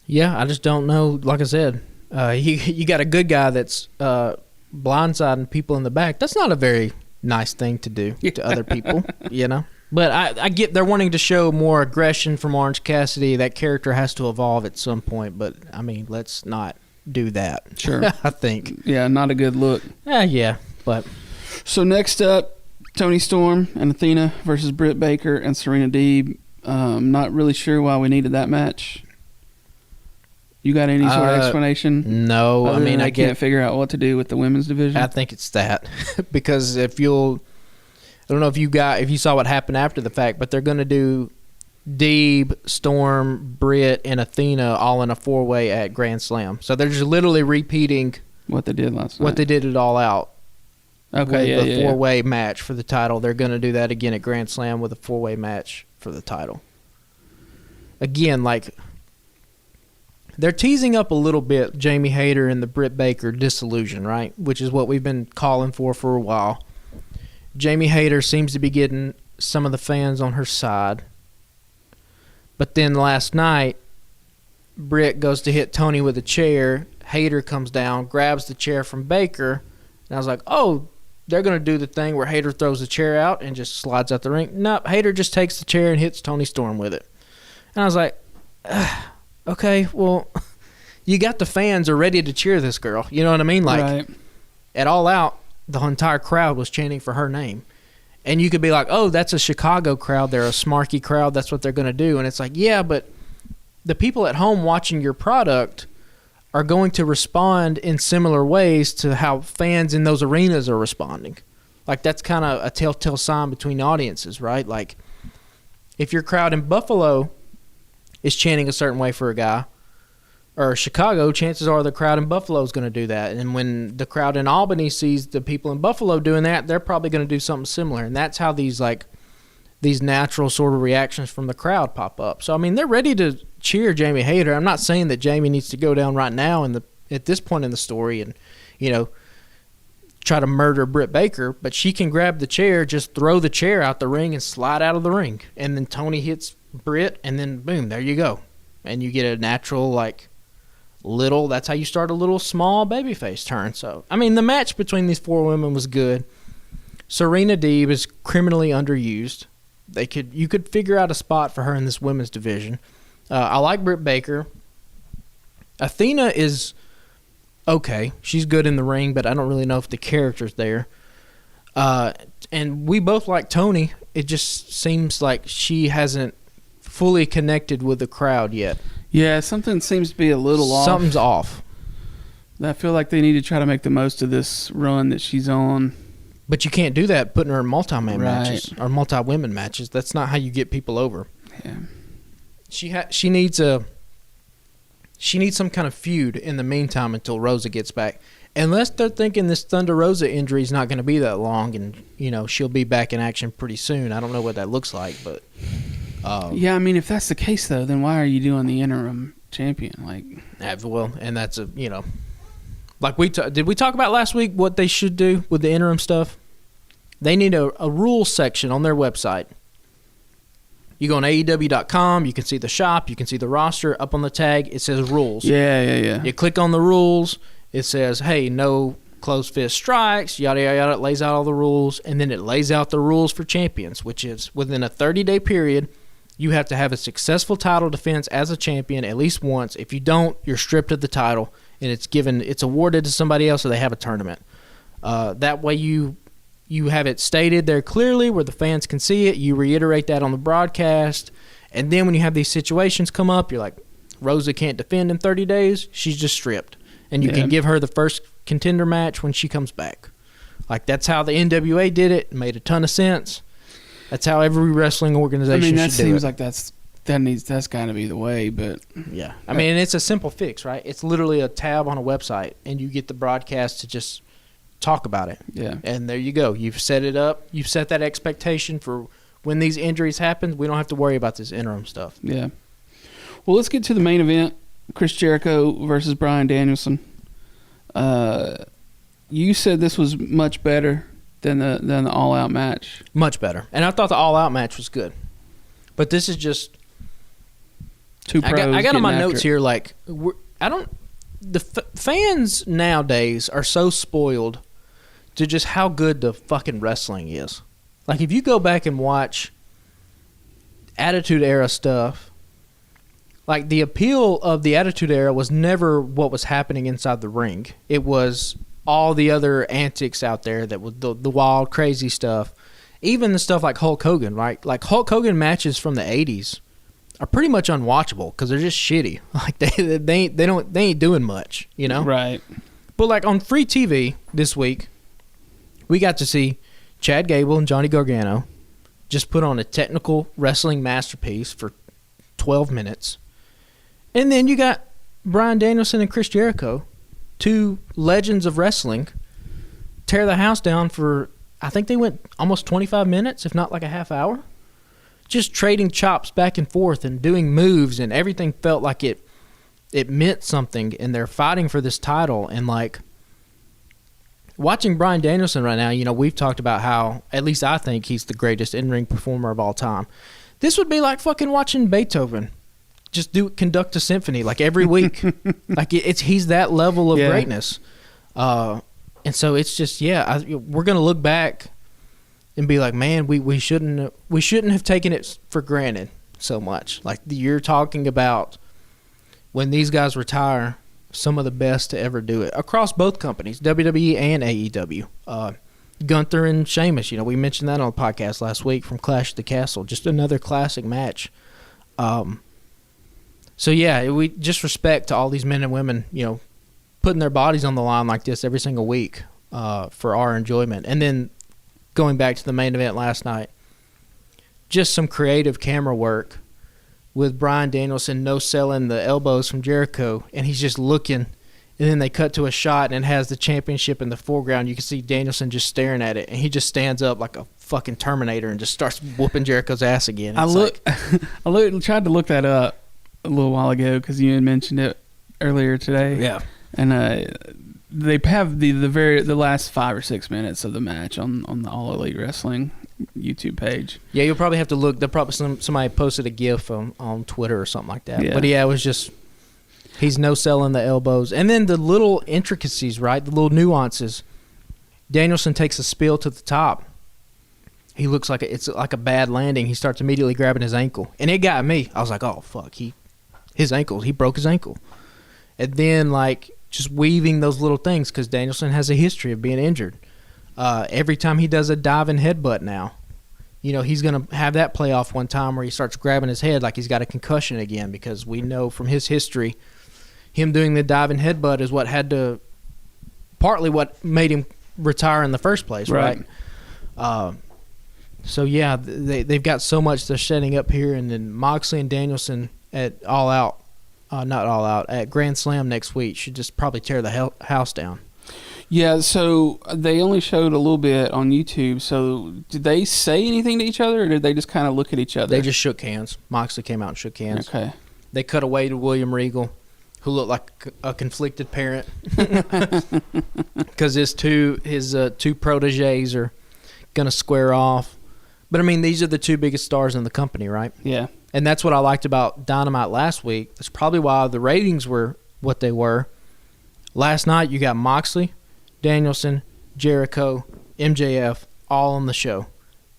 Yeah, I just don't know. Like I said, you got a good guy that's blindsiding people in the back. That's not a very nice thing to do to other people, you know. But I get they're wanting to show more aggression from Orange Cassidy. That character has to evolve at some point, but I mean, let's not do that. Sure. I think. Yeah, not a good look. Yeah, but so next up, Toni Storm and Athena versus Britt Baker and Serena Deeb. Not really sure why we needed that match. You got any sort of explanation? No, I mean, I can't figure out what to do with the women's division. I think it's that because I don't know if you saw what happened after the fact, but they're going to do Deeb, Storm, Britt, and Athena all in a 4-way at Grand Slam. So they're just literally repeating what they did last night. What they did it all out. Okay, with a 4-way match for the title. They're going to do that again at Grand Slam with a 4-way match for the title. Again, like, they're teasing up a little bit Jamie Hayter and the Britt Baker disillusion, right? Which is what we've been calling for a while. Jamie Hayter seems to be getting some of the fans on her side. But then last night, Britt goes to hit Tony with a chair. Hayter comes down, grabs the chair from Baker. And I was like, oh, they're going to do the thing where Hayter throws the chair out and just slides out the ring. Nope, Hayter just takes the chair and hits Toni Storm with it. And I was like, okay, well, you got the fans are ready to cheer this girl. You know what I mean? Like, right. At All Out, the entire crowd was chanting for her name. And you could be like, oh, that's a Chicago crowd. They're a smarky crowd. That's what they're going to do. And it's like, yeah, but the people at home watching your product are going to respond in similar ways to how fans in those arenas are responding. Like, that's kind of a telltale sign between audiences, right? Like, if your crowd in Buffalo is chanting a certain way for a guy, or Chicago, chances are the crowd in Buffalo is going to do that. And when the crowd in Albany sees the people in Buffalo doing that, they're probably going to do something similar. And that's how these natural sort of reactions from the crowd pop up. So, I mean, they're ready to cheer Jamie Hayter. I'm not saying that Jamie needs to go down right now at this point in the story and, you know, try to murder Britt Baker, but she can grab the chair, just throw the chair out the ring, and slide out of the ring. And then Tony hits Britt, and then boom, there you go. And you get a natural, like, little, that's how you start a little small babyface turn. So, I mean, the match between these 4 women was good. Serena Deeb is criminally underused. You could figure out a spot for her in this women's division. I like Britt Baker. Athena is okay. She's good in the ring, but I don't really know if the character's there. And we both like Tony. It just seems like she hasn't fully connected with the crowd yet. Yeah, something seems to be a little off. Something's off. I feel like they need to try to make the most of this run that she's on. But you can't do that putting her in multi-man Right. matches or multi-women matches. That's not how you get people over. Yeah. She needs some kind of feud in the meantime until Rosa gets back. Unless they're thinking this Thunder Rosa injury is not going to be that long and, she'll be back in action pretty soon. I don't know what that looks like, but... yeah, I mean, if that's the case, though, then why are you doing the interim champion? Like, and that's like did we talk about last week what they should do with the interim stuff? They need a rules section on their website. You go on AEW.com, you can see the shop, you can see the roster. Up on the tag, it says rules. Yeah. You click on the rules, it says, hey, no closed fist strikes, yada, yada, yada. It lays out all the rules, and then it lays out the rules for champions, which is within a 30-day period, you have to have a successful title defense as a champion at least once. If you don't, you're stripped of the title, and it's awarded to somebody else, or they have a tournament. That way you have it stated there clearly where the fans can see it. You reiterate that on the broadcast, and then when you have these situations come up, you're like, Rosa can't defend in 30 days. She's just stripped, and you can give her the first contender match when she comes back. Like, that's how the NWA did it. It made a ton of sense. That's how every wrestling organization should do it. That seems like that's got to be the way, but... Yeah. I mean, it's a simple fix, right? It's literally a tab on a website, and you get the broadcast to just talk about it. Yeah. And there you go. You've set it up. You've set that expectation for when these injuries happen. We don't have to worry about this interim stuff. Yeah. Well, let's get to the main event. Chris Jericho versus Bryan Danielson. You said this was much better than the all-out match. Much better. And I thought the all-out match was good. But this is just... Two pros I got on my getting notes after it. here, like, fans nowadays are so spoiled to just how good the fucking wrestling is. Like, if you go back and watch Attitude Era stuff, like, the appeal of the Attitude Era was never what was happening inside the ring. It was all the other antics out there that was the wild, crazy stuff. Even the stuff like Hulk Hogan, right? Like, Hulk Hogan matches from the 80s are pretty much unwatchable because they're just shitty. Like, they ain't doing much, Right. But, like, on free TV this week, we got to see Chad Gable and Johnny Gargano just put on a technical wrestling masterpiece for 12 minutes. And then you got Bryan Danielson and Chris Jericho, two legends of wrestling, tear the house down for, I think they went almost 25 minutes, if not like a half hour. Just trading chops back and forth and doing moves, and everything felt like it meant something, and they're fighting for this title. And, like, watching Bryan Danielson right now, we've talked about how, at least I think, he's the greatest in-ring performer of all time. This would be like fucking watching Beethoven just conduct a symphony, like, every week. Like, he's that level of greatness. And so it's just, we're going to look back and be like, man, we shouldn't have taken it for granted so much. Like, you're talking about when these guys retire, some of the best to ever do it across both companies, WWE and AEW. Gunther and Sheamus, we mentioned that on the podcast last week from Clash at the Castle. Just another classic match. So yeah, we just respect to all these men and women, putting their bodies on the line like this every single week for our enjoyment. And then going back to the main event last night, just some creative camera work with Bryan Danielson no-selling the elbows from Jericho, and he's just looking, and then they cut to a shot, and it has the championship in the foreground. You can see Danielson just staring at it, and he just stands up like a fucking Terminator and just starts whooping Jericho's ass again. I tried to look that up a little while ago because you had mentioned it earlier today. Yeah. And they have the last 5 or 6 minutes of the match on the All Elite Wrestling YouTube page. Yeah, you'll probably have to look. They'll probably somebody posted a GIF on Twitter or something like that. Yeah. But yeah, it was just he's no selling the elbows, and then the little intricacies, right? The little nuances. Danielson takes a spill to the top. He looks like it's like a bad landing. He starts immediately grabbing his ankle, and it got me. I was like, oh fuck, he broke his ankle, and then like just weaving those little things because Danielson has a history of being injured. Every time he does a diving headbutt now, he's going to have that play off one time where he starts grabbing his head like he's got a concussion again, because we know from his history, him doing the diving headbutt is partly what made him retire in the first place, right? So yeah, they've got so much they're setting up here, and then Moxley and Danielson at not All Out, at Grand Slam next week should just probably tear the house down. Yeah, so they only showed a little bit on YouTube. So did they say anything to each other, or did they just kind of look at each other? They just shook hands. Moxley came out and shook hands. Okay. They cut away to William Regal, who looked like a conflicted parent, because his two proteges are gonna square off. But I mean, these are the two biggest stars in the company, right? Yeah. And that's what I liked about Dynamite last week. That's probably why the ratings were what they were. Last night, you got Moxley, Danielson, Jericho, MJF, all on the show.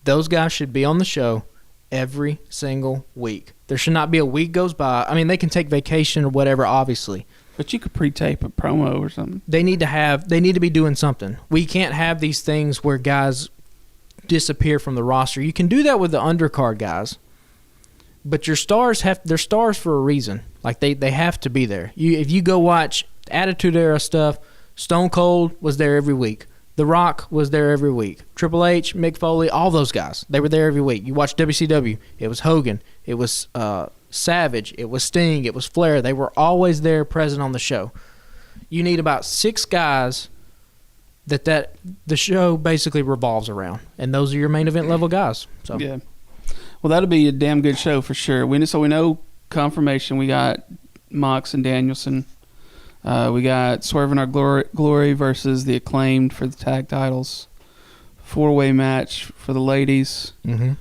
Those guys should be on the show every single week. There should not be a week goes by. I mean, they can take vacation or whatever, obviously. But you could pre-tape a promo or something. They need to be doing something. We can't have these things where guys disappear from the roster. You can do that with the undercard guys, but they're stars for a reason. Like they have to be there. If you go watch Attitude Era stuff, Stone Cold was there every week. The Rock was there every week. Triple H, Mick Foley, all those guys, they were there every week. You watch WCW, it was Hogan, it was Savage, it was Sting, it was Flair. They were always there, present on the show. You need about 6 guys that the show basically revolves around, and those are your main event level guys. So yeah, well, that'll be a damn good show for sure. We know confirmation. We got Mox and Danielson. We got Swerve in Our Glory versus the Acclaimed for the tag titles. 4-way match for the ladies. Mm-hmm.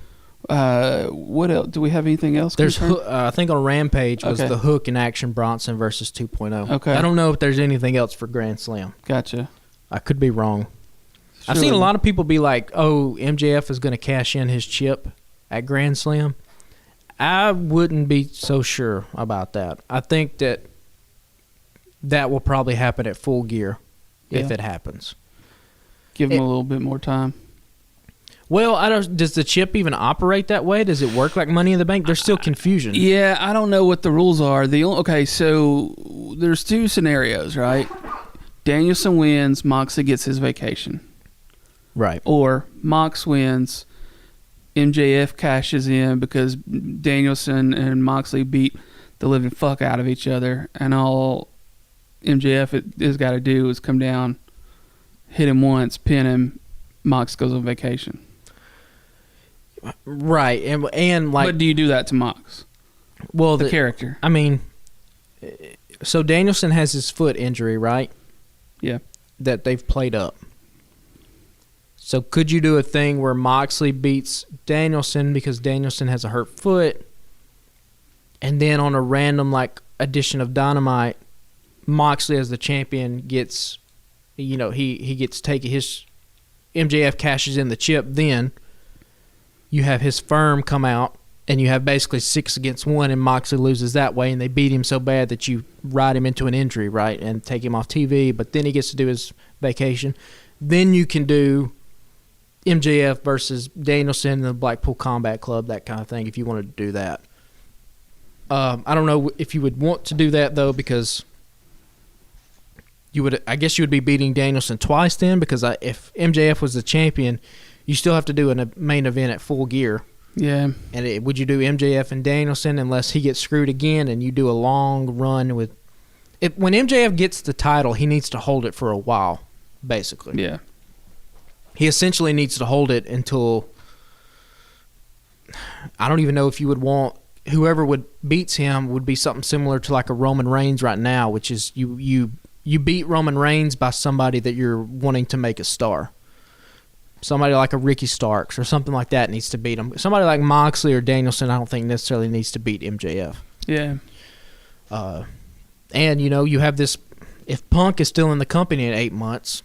What else? Do we have anything else? There's I think on Rampage was Okay. the Hook and Action Bronson versus 2.0. Okay. I don't know if there's anything else for Grand Slam. Gotcha. I could be wrong. I've seen a lot of people be like, oh, MJF is going to cash in his chip at Grand Slam. I wouldn't be so sure about that. I think that will probably happen at Full Gear if it happens. Give them a little bit more time. Well, does the chip even operate that way? Does it work like Money in the Bank? There's still confusion. Yeah, I don't know what the rules are. So there's 2 scenarios, right? Danielson wins, Moxley gets his vacation. Right. Or Mox wins, MJF cashes in because Danielson and Moxley beat the living fuck out of each other, and all MJF has got to do is come down, hit him once, pin him, Mox goes on vacation. Right, and like. But do you do that to Mox? Well, the character. I mean, so Danielson has his foot injury, right? Yeah. That they've played up. So could you do a thing where Moxley beats Danielson because Danielson has a hurt foot, and then on a random like edition of Dynamite, Moxley as the champion gets, he gets taken, his MJF cashes in the chip, then you have his firm come out and you have basically 6 against 1, and Moxley loses that way, and they beat him so bad that you ride him into an injury, right, and take him off TV, but then he gets to do his vacation. Then you can do MJF versus Danielson in the Blackpool Combat Club, that kind of thing, if you wanted to do that. I don't know if you would want to do that, though, because I guess you would be beating Danielson twice then, because if MJF was the champion, you still have to do a main event at Full Gear. Yeah. And would you do MJF and Danielson unless he gets screwed again and you do a long run with... When MJF gets the title, he needs to hold it for a while, basically. Yeah. He essentially needs to hold it until... I don't even know if you would want... Whoever beats him would be something similar to like a Roman Reigns right now, which is you you beat Roman Reigns by somebody that you're wanting to make a star. Somebody like a Ricky Starks or something like that needs to beat him. Somebody like Moxley or Danielson, I don't think necessarily needs to beat MJF. Yeah. And, you have this, if Punk is still in the company in 8 months,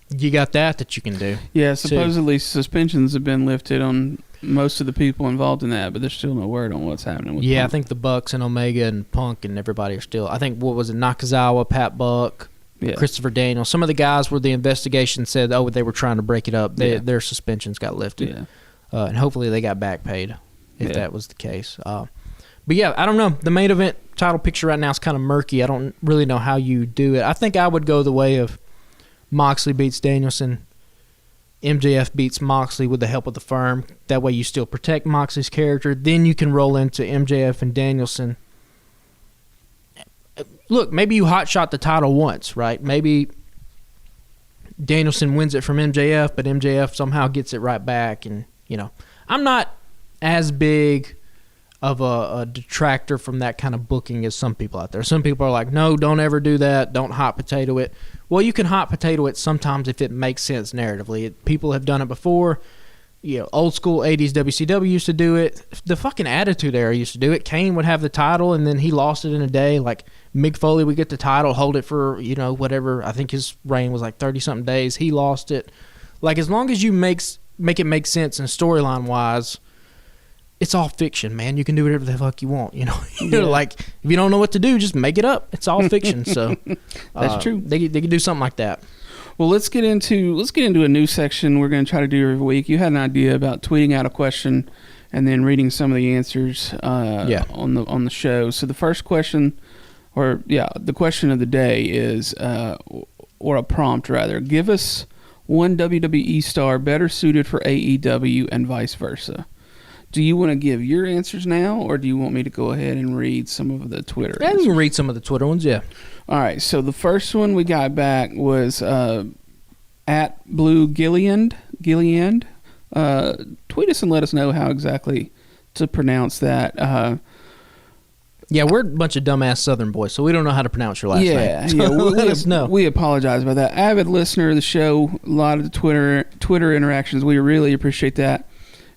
you got that you can do. Yeah, supposedly suspensions have been lifted on most of the people involved in that, but there's still no word on what's happening with Punk. I think the Bucks and Omega and Punk and everybody are still, I think, what was it, Nakazawa, Pat Buck, Christopher Daniels. Some of the guys where the investigation said, they were trying to break it up. Their suspensions got lifted. Yeah. And hopefully they got back paid if that was the case. But yeah, I don't know. The main event title picture right now is kind of murky. I don't really know how you do it. I think I would go the way of Moxley beats Danielson, MJF beats Moxley with the help of the firm. That way you still protect Moxley's character. Then you can roll into MJF and Danielson. Look, maybe you hotshot the title once, right? Maybe Danielson wins it from MJF, but MJF somehow gets it right back. And, I'm not as big of a detractor from that kind of booking as some people out there. Some people are like, no, don't ever do that. Don't hot potato it. Well, you can hot potato it sometimes if it makes sense narratively. People have done it before. Old school 80s WCW used to do it. The fucking Attitude Era used to do it. Kane would have the title, and then he lost it in a day. Like, Mick Foley would get the title, hold it for, whatever. I think his reign was like 30-something days. He lost it. Like, as long as you make it make sense and storyline-wise, it's all fiction, man. You can do whatever the fuck you want, Like, if you don't know what to do, just make it up. It's all fiction, so. That's true. They can do something like that. Well, let's get into a new section we're going to try to do every week. You had an idea about tweeting out a question and then reading some of the answers on the show. So the first question, the question of the day is, or a prompt rather, give us one WWE star better suited for AEW and vice versa. Do you want to give your answers now, or do you want me to go ahead and read some of the Twitter answers? You can read some of the Twitter ones, yeah. All right, so the first one we got back was at Blue Gilliand. Tweet us and let us know how exactly to pronounce that. We're a bunch of dumbass Southern boys, so we don't know how to pronounce your last name. So let us know. We apologize about that. Avid listener of the show, a lot of the Twitter interactions. We really appreciate that.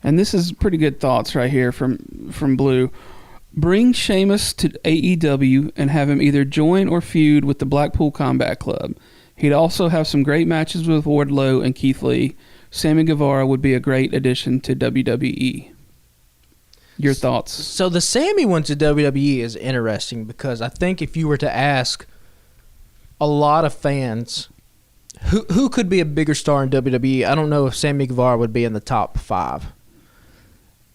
And this is pretty good thoughts right here from Blue. Bring Sheamus to AEW and have him either join or feud with the Blackpool Combat Club. He'd also have some great matches with Wardlow and Keith Lee. Sammy Guevara would be a great addition to WWE. Your thoughts? So the Sammy one to WWE is interesting because I think if you were to ask a lot of fans who could be a bigger star in WWE, I don't know if Sammy Guevara would be in the top 5.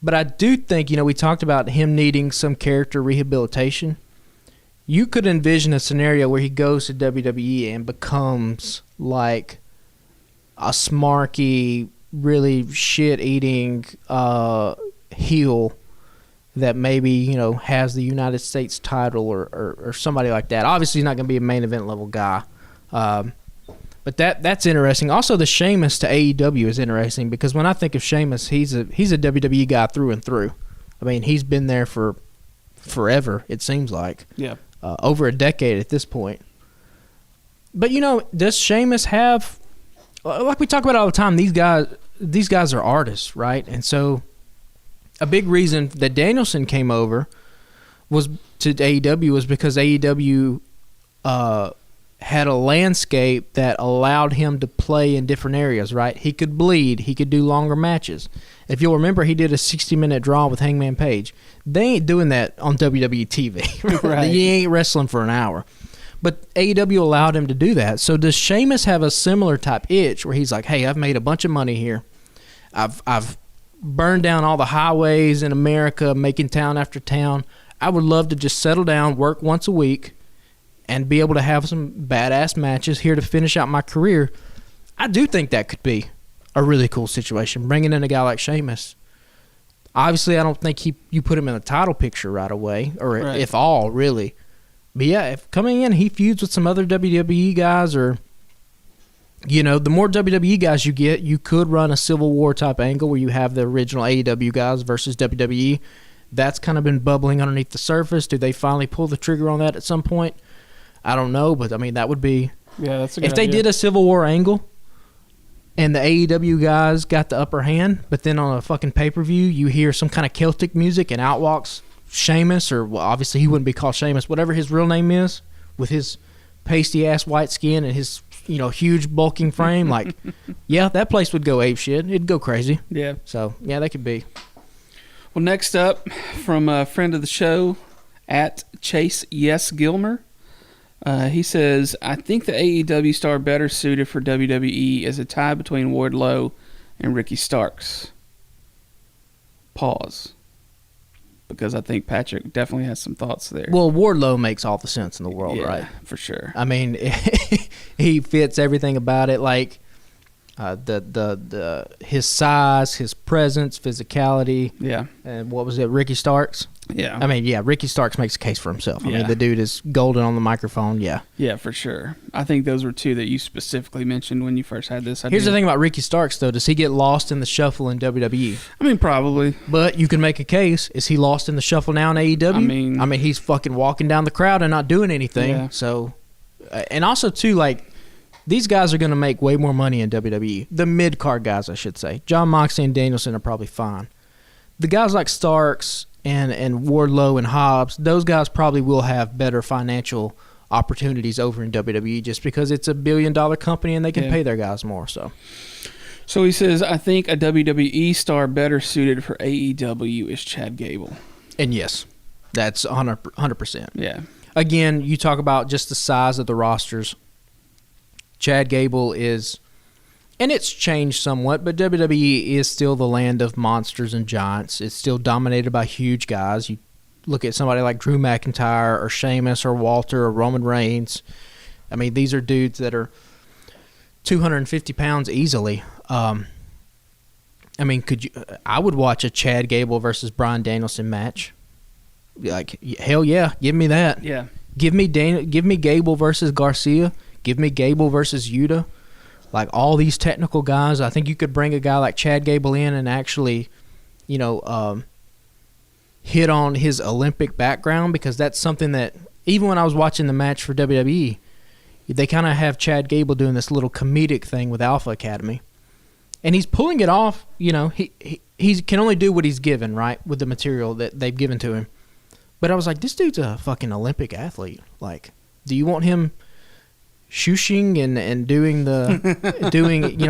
But I do think, we talked about him needing some character rehabilitation. You could envision a scenario where he goes to WWE and becomes like a smarky, really shit-eating heel that maybe, has the United States title or somebody like that. Obviously, he's not going to be a main event level guy. But that's interesting. Also, the Sheamus to AEW is interesting because when I think of Sheamus, he's a WWE guy through and through. I mean, he's been there for forever, it seems like. Yeah. Over a decade at this point. But, does Sheamus have, like we talk about all the time, these guys are artists, right? And so a big reason that Danielson came over was to AEW was because AEW had a landscape that allowed him to play in different areas, right? He could bleed. He could do longer matches. If you'll remember, he did a 60-minute draw with Hangman Page. They ain't doing that on WWE TV. Right? He ain't wrestling for an hour. But AEW allowed him to do that. So does Sheamus have a similar type itch where he's like, hey, I've made a bunch of money here. I've burned down all the highways in America, making town after town. I would love to just settle down, work once a week, and be able to have some badass matches here to finish out my career. I do think that could be a really cool situation, bringing in a guy like Sheamus. Obviously, I don't think you put him in the title picture right away, or right. If all, really. But yeah, if coming in, he feuds with some other WWE guys, or, the more WWE guys you get, you could run a Civil War type angle where you have the original AEW guys versus WWE. That's kind of been bubbling underneath the surface. Do they finally pull the trigger on that at some point? I don't know, but I mean that would be that's a good if they idea. did a Civil War angle and the AEW guys got the upper hand, but then on a fucking pay-per-view you hear some kind of Celtic music and out walks Sheamus, or well, obviously he wouldn't be called Sheamus, whatever his real name is, with his pasty ass white skin and his huge bulking frame, like yeah, that place would go ape shit. It'd go crazy. Yeah. So yeah, that could be. Well, next up, from a friend of the show, at Chase Yes Gilmer, he says, I think the AEW star better suited for WWE is a tie between Wardlow and Ricky Starks. Pause. Because I think Patrick definitely has some thoughts there. Well, Wardlow makes all the sense in the world, yeah, right? For sure. I mean, he fits everything about it. Like his size, his presence, physicality. Yeah. And what was it, Ricky Starks? Yeah. I mean, yeah, Ricky Starks makes a case for himself. I Yeah. mean, the dude is golden on the microphone. Yeah. Yeah, for sure. I think those were two that you specifically mentioned when you first had this idea. Here's the thing about Ricky Starks, though. Does he get lost in the shuffle in WWE? I mean, probably. But you can make a case. Is he lost in the shuffle now in AEW? I mean, he's fucking walking down the crowd and not doing anything. Yeah. So, and also, too, like, these guys are going to make way more money in WWE. The mid-card guys, I should say. John Moxley and Danielson are probably fine. The guys like Starks and Wardlow and Hobbs, those guys probably will have better financial opportunities over in WWE just because it's $1 billion company and they can pay their guys more. So he says, I think a WWE star better suited for AEW is Chad Gable. And yes, that's 100%. Yeah. Again, you talk about just the size of the rosters. Chad Gable is, and it's changed somewhat, but WWE is still the land of monsters and giants. It's still dominated by huge guys. You look at somebody like Drew McIntyre or Sheamus or Walter or Roman Reigns. I mean, these are dudes that are 250 pounds easily. I mean, I would watch a Chad Gable versus Bryan Danielson match. Like, hell yeah, give me that. Yeah. Give me Gable versus Garcia. Give me Gable versus Yuta. Like, all these technical guys, I think you could bring a guy like Chad Gable in and actually, hit on his Olympic background, because that's something that, even when I was watching the match for WWE, they kind of have Chad Gable doing this little comedic thing with Alpha Academy. And he's pulling it off. He can only do what he's given, right, with the material that they've given to him. But I was like, this dude's a fucking Olympic athlete. Like, do you want him shooshing and doing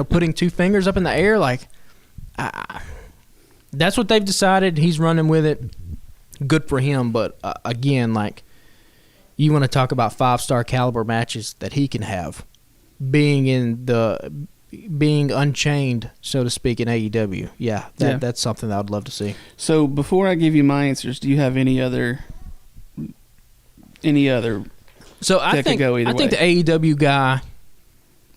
putting two fingers up in the air? Like, that's what they've decided. He's running with it. Good for him. But again, like, you want to talk about 5-star caliber matches that he can have, being unchained, so to speak, in AEW. That's something that I'd love to see. So before I give you my answers, do you have any other? So I think the AEW guy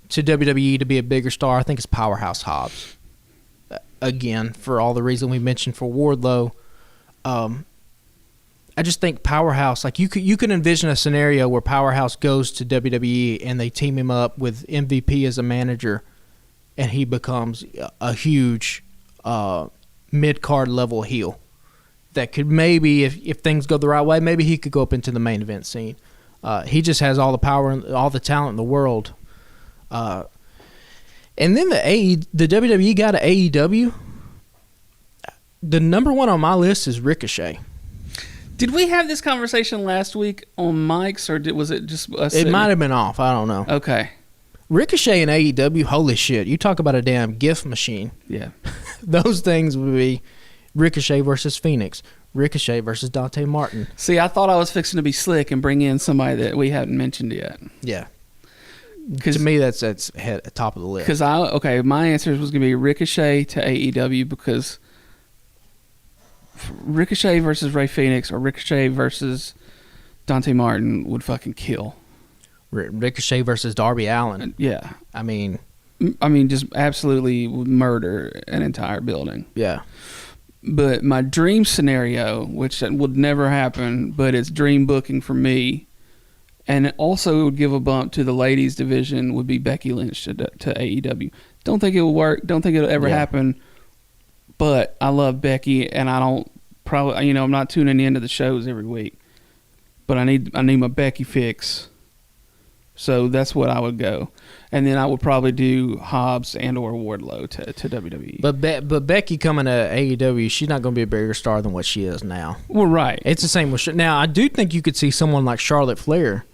to WWE to be a bigger star, I think is Powerhouse Hobbs. Again, for all the reason we mentioned for Wardlow, I just think Powerhouse, like, you could envision a scenario where Powerhouse goes to WWE and they team him up with MVP as a manager, and he becomes a huge mid-card level heel. That could maybe, if things go the right way, maybe he could go up into the main event scene. He just has all the power and all the talent in the world. And then the WWE guy to AEW, the number one on my list is Ricochet. Did we have this conversation last week on mics, or was it just us? It might have been off. I don't know. Okay. Ricochet and AEW, holy shit. You talk about a damn gift machine. Yeah. Those things would be Ricochet versus Phoenix, Ricochet versus Dante Martin. See, I thought I was fixing to be slick and bring in somebody that we hadn't mentioned yet. Yeah. To me, that's top of the list. Because my answer was going to be Ricochet to AEW, because Ricochet versus Rey Fenix or Ricochet versus Dante Martin would fucking kill. Ricochet versus Darby Allin. Yeah. I mean, just absolutely would murder an entire building. Yeah. But my dream scenario, which would never happen, but it's dream booking for me, and it also would give a bump to the ladies division, would be Becky Lynch to AEW. Don't think it will work. Don't think it'll ever happen. But I love Becky, and I don't I'm not tuning into the shows every week. But I need my Becky fix So that's what I would go. And then I would probably do Hobbs and or Wardlow to WWE. But Becky coming to AEW, she's not going to be a bigger star than what she is now. Well, right. It's the same with now. I do think you could see someone like Charlotte Flair,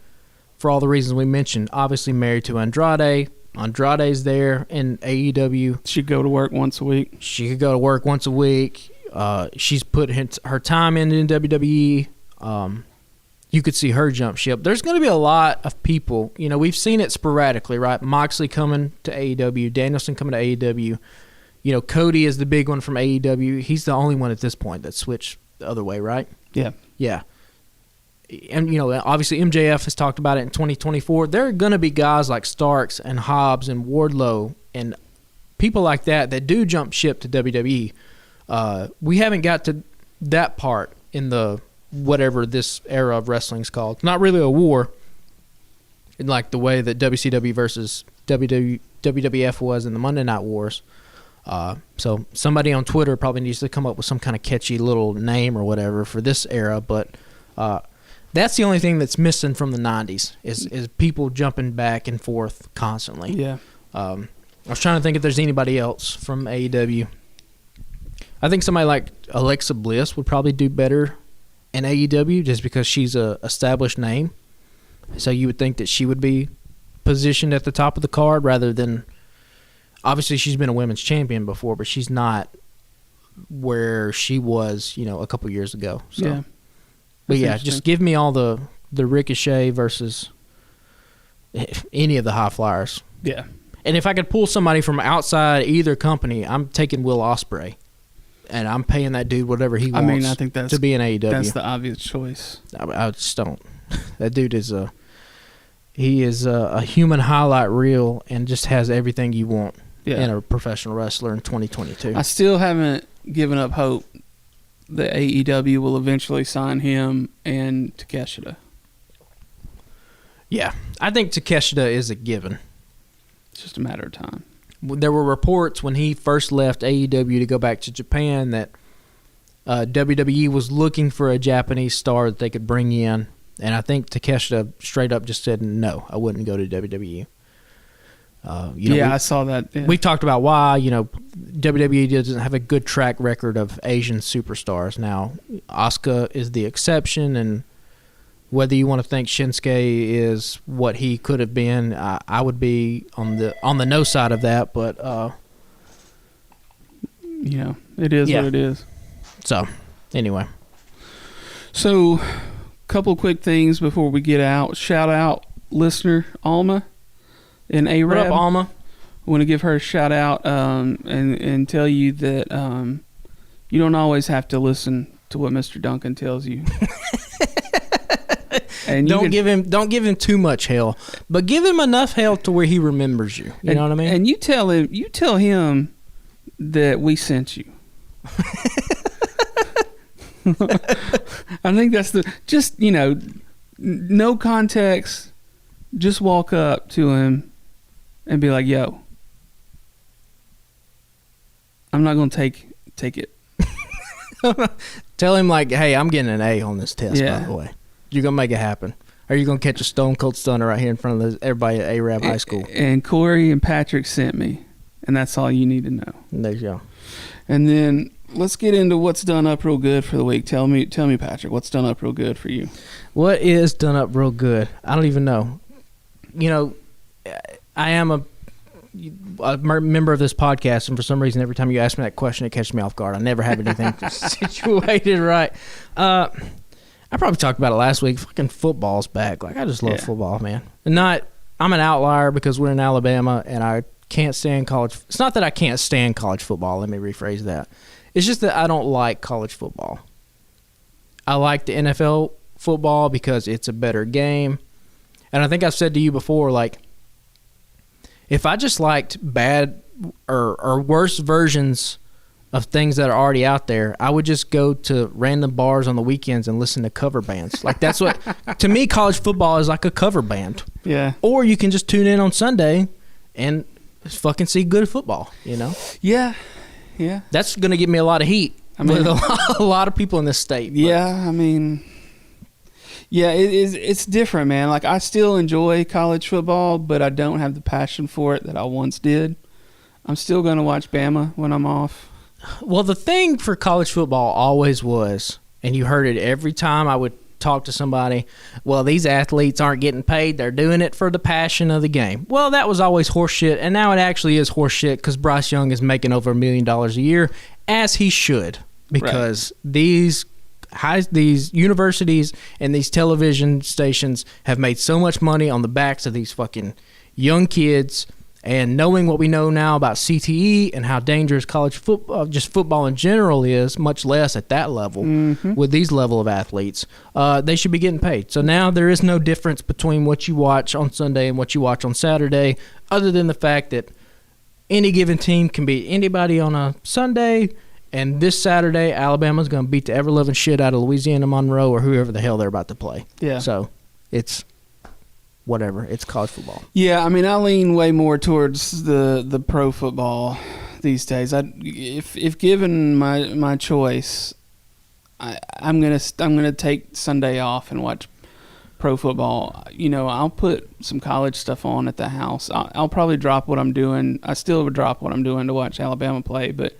for all the reasons we mentioned. Obviously married to Andrade. Andrade's there in AEW. She'd go to work once a week. She could go to work once a week. She's put her time in WWE. You could see her jump ship. There's going to be a lot of people. You know, we've seen it sporadically, right? Moxley coming to AEW, Danielson coming to AEW. You know, Cody is the big one from AEW. He's the only one at this point that switched the other way, right? Yeah. Yeah. And, you know, obviously MJF has talked about it in 2024. There are going to be guys like Starks and Hobbs and Wardlow and people like that do jump ship to WWE. We haven't got to that part in the whatever this era of wrestling is called. Not really a war in like the way that WCW versus WWF was in the Monday Night Wars. So somebody on Twitter probably needs to come up with some kind of catchy little name or whatever for this era, but that's the only thing that's missing from the 90s is people jumping back and forth constantly. Yeah. I was trying to think if there's anybody else from AEW. I think somebody like Alexa Bliss would probably do better in AEW just because she's a established name. So you would think that she would be positioned at the top of the card rather than – obviously she's been a women's champion before, but she's not where she was, you know, a couple years ago. So. Yeah. But yeah, just give me all the Ricochet versus any of the high flyers. Yeah. And if I could pull somebody from outside either company, I'm taking Will Ospreay. And I'm paying that dude whatever he wants. I mean, I think that's to be an AEW. That's the obvious choice. I just don't. That dude is a human highlight reel and just has everything you want in a professional wrestler in 2022. I still haven't given up hope that AEW will eventually sign him and Takeshita. Yeah, I think Takeshita is a given. It's just a matter of time. There were reports when he first left AEW to go back to Japan that WWE was looking for a Japanese star that they could bring in, and I think Takeshita straight up just said, no, I wouldn't go to WWE. I saw that. Yeah. We talked about why, WWE doesn't have a good track record of Asian superstars. Now, Asuka is the exception, and whether you want to think Shinsuke is what he could have been, I would be on the no side of that. But it is what it is. So, anyway. So, couple quick things before we get out. Shout out listener Alma in Arab. What up, Alma? I want to give her a shout out and tell you that you don't always have to listen to what Mr. Duncan tells you. And don't give him too much hell, but give him enough hell to where he remembers you. You know what I mean? And you tell him that we sent you. I think that's no context. Just walk up to him and be like, "Yo, I'm not gonna take it." Tell him like, "Hey, I'm getting an A on this test. By the way, you're gonna make it happen. Or you're gonna catch a Stone Cold Stunner right here in front of everybody at Arab High School." And Corey and Patrick sent me, and that's all you need to know. There you go. And then let's get into what's done up real good for the week. Tell me, Patrick, what's done up real good for you? What is done up real good? I don't even know. I am a member of this podcast, and for some reason, every time you ask me that question, it catches me off guard. I never have anything situated right. I probably talked about it last week. Fucking football's back. Like, I just love football, man. I'm an outlier because we're in Alabama, and I can't stand college. It's not that I can't stand college football. Let me rephrase that. It's just that I don't like college football. I like the NFL football because it's a better game. And I think I've said to you before, like, if I just liked bad or worse versions of things that are already out there, I would just go to random bars on the weekends and listen to cover bands. Like, that's what, to me, college football is like a cover band. Yeah. Or you can just tune in on Sunday and fucking see good football, Yeah. Yeah. That's going to give me a lot of heat with a lot of people in this state. Yeah, I mean, Yeah, it's different, man. Like, I still enjoy college football, but I don't have the passion for it that I once did. I'm still going to watch Bama when I'm off. Well, the thing for college football always was, and you heard it every time I would talk to somebody, well, these athletes aren't getting paid. They're doing it for the passion of the game. Well, that was always horseshit, and now it actually is horseshit because Bryce Young is making over $1 million a year, as he should, because these universities and these television stations have made so much money on the backs of these fucking young kids. And knowing what we know now about CTE and how dangerous college football, just football in general is, much less at that level, with these level of athletes, they should be getting paid. So now there is no difference between what you watch on Sunday and what you watch on Saturday, other than the fact that any given team can beat anybody on a Sunday, and this Saturday, Alabama's going to beat the ever-loving shit out of Louisiana Monroe or whoever the hell they're about to play. Yeah. So it's whatever. It's college football. Yeah, I mean, I lean way more towards the pro football these days. If given my choice, I'm gonna take Sunday off and watch pro football. You know, I'll put some college stuff on at the house. I'll probably drop what I'm doing. I still would drop what I'm doing to watch Alabama play, but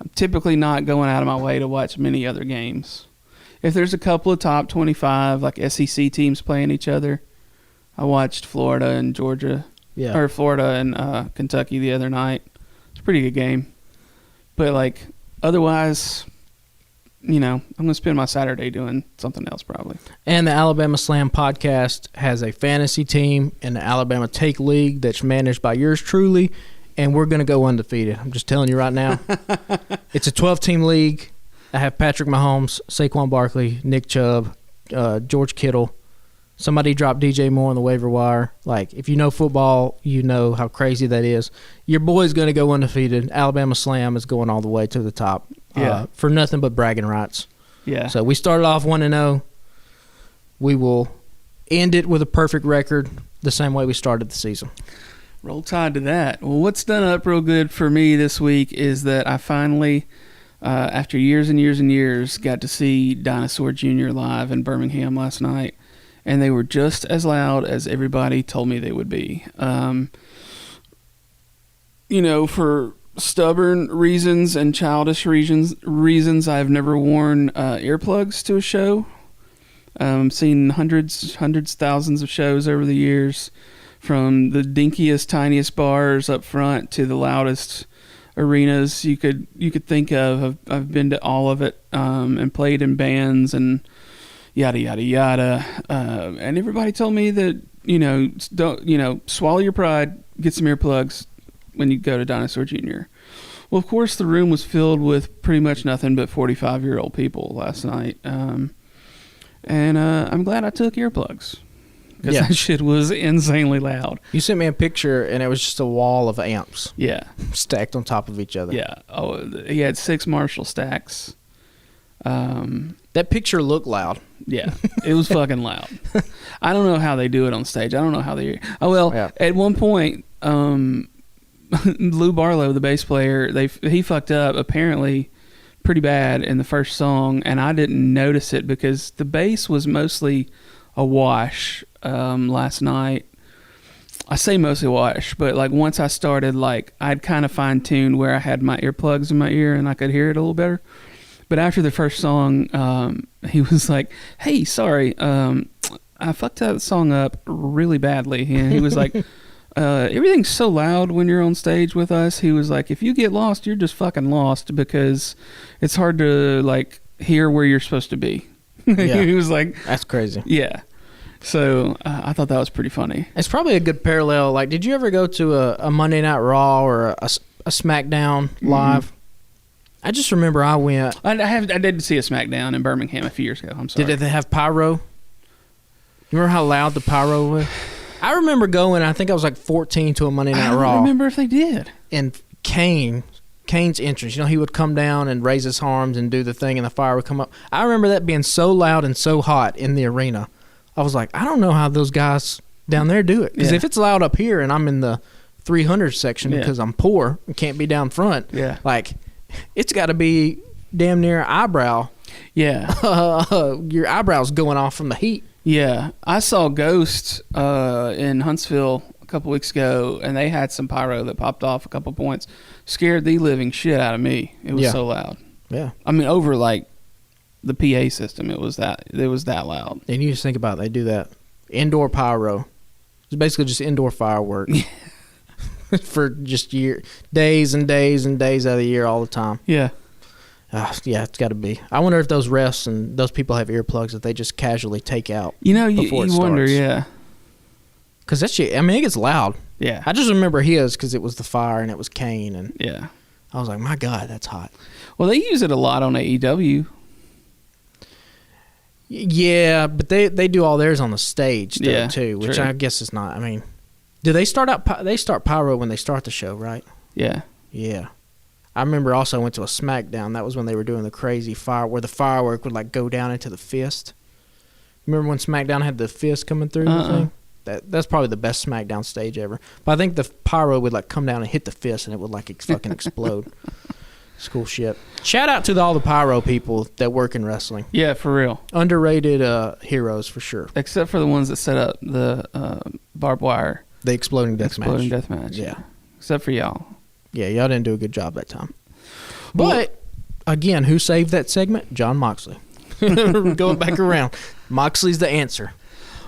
I'm typically not going out of my way to watch many other games. If there's a couple of top 25 like SEC teams playing each other, I watched Florida and Georgia, or Florida and Kentucky the other night. It's a pretty good game. But, like, otherwise, you know, I'm going to spend my Saturday doing something else probably. And the Alabama Slam podcast has a fantasy team in the Alabama Take League that's managed by yours truly, and we're going to go undefeated. I'm just telling you right now. It's a 12-team league. I have Patrick Mahomes, Saquon Barkley, Nick Chubb, George Kittle. Somebody dropped DJ Moore on the waiver wire. Like, if you know football, you know how crazy that is. Your boy's going to go undefeated. Alabama Slam is going all the way to the top for nothing but bragging rights. Yeah. So we started off 1-0. We will end it with a perfect record the same way we started the season. Roll Tide to that. Well, what's done up real good for me this week is that I finally, after years and years and years, got to see Dinosaur Jr. live in Birmingham last night. And they were just as loud as everybody told me they would be. You know, for stubborn reasons and childish reasons, I've never worn earplugs to a show. Seen hundreds, thousands of shows over the years, from the dinkiest, tiniest bars up front to the loudest arenas you could think of. I've been to all of it and played in bands and yada yada yada, and everybody told me that don't swallow your pride, get some earplugs when you go to Dinosaur Jr. Well, of course, the room was filled with pretty much nothing but 45-year-old people last night, and I'm glad I took earplugs because that shit was insanely loud. You sent me a picture, and it was just a wall of amps, stacked on top of each other. Yeah. Oh, he had 6 Marshall stacks. That picture looked loud. Yeah, it was fucking loud. I don't know how they do it on stage. I don't know how they. At one point, Lou Barlow, the bass player, he fucked up apparently pretty bad in the first song, and I didn't notice it because the bass was mostly a wash last night. I say mostly a wash, but like once I started, like I'd kind of fine-tuned where I had my earplugs in my ear and I could hear it a little better. But after the first song, he was like, "Hey, sorry, I fucked that song up really badly." And he was like, "Everything's so loud when you're on stage with us." He was like, "If you get lost, you're just fucking lost because it's hard to like hear where you're supposed to be." Yeah. He was like, "That's crazy." Yeah. So I thought that was pretty funny. It's probably a good parallel. Like, did you ever go to a Monday Night Raw or a SmackDown live? Mm-hmm. I just remember I went. I did see a SmackDown in Birmingham a few years ago. I'm sorry. Did they have pyro? You remember how loud the pyro was? I remember going. I think I was like 14 to a Monday Night Raw. I don't remember if they did. And Kane's entrance. You know, he would come down and raise his arms and do the thing, and the fire would come up. I remember that being so loud and so hot in the arena. I was like, I don't know how those guys down there do it. Because if it's loud up here and I'm in the 300 section because I'm poor and can't be down front, like, it's got to be damn near eyebrow. Yeah. Your eyebrow's going off from the heat. Yeah, I saw Ghost in Huntsville a couple weeks ago, and they had some pyro that popped off a couple points. Scared the living shit out of me. It was so loud. Yeah. I mean, over like the PA system, it was that loud. And you just think about it, they do that indoor pyro. It's basically just indoor fireworks for just days and days and days out of the year, all the time. Yeah. Yeah, it's got to be. I wonder if those refs and those people have earplugs that they just casually take out. You starts. wonder, yeah. Because that shit, I mean, it gets loud. Yeah. I just remember his because it was the fire and it was Kane. And yeah. I was like, my God, that's hot. Well, they use it a lot on AEW. Yeah, but they do all theirs on the stage, though, too, which true. I guess is not. I mean, do they start out? They start pyro when they start the show, right? Yeah. Yeah. I remember also I went to a SmackDown. That was when they were doing the crazy fire, where the firework would like go down into the fist. Remember when SmackDown had the fist coming through the thing? That's probably the best SmackDown stage ever. But I think the pyro would like come down and hit the fist, and it would like fucking explode. It's cool shit. Shout out to all the pyro people that work in wrestling. Yeah, for real. Underrated heroes for sure. Except for the ones that set up the barbed wire. The exploding death match. Yeah. Except for y'all. Yeah, y'all didn't do a good job that time. But, again, who saved that segment? John Moxley. Going back around. Moxley's the answer.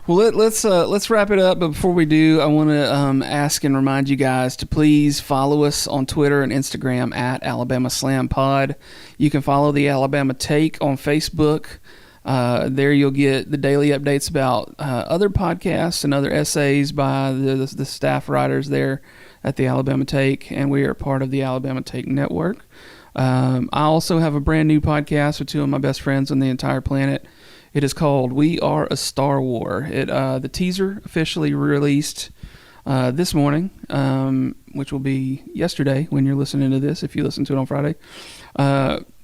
Well, let's wrap it up. But before we do, I want to ask and remind you guys to please follow us on Twitter and Instagram at Alabama Slam Pod. You can follow the Alabama Take on Facebook. There you'll get the daily updates about other podcasts and other essays by the staff writers there at the Alabama Take, and we are part of the Alabama Take Network. I also have a brand new podcast with two of my best friends on the entire planet. It is called We Are a Star War. The teaser officially released this morning, which will be yesterday when you're listening to this, if you listen to it on Friday.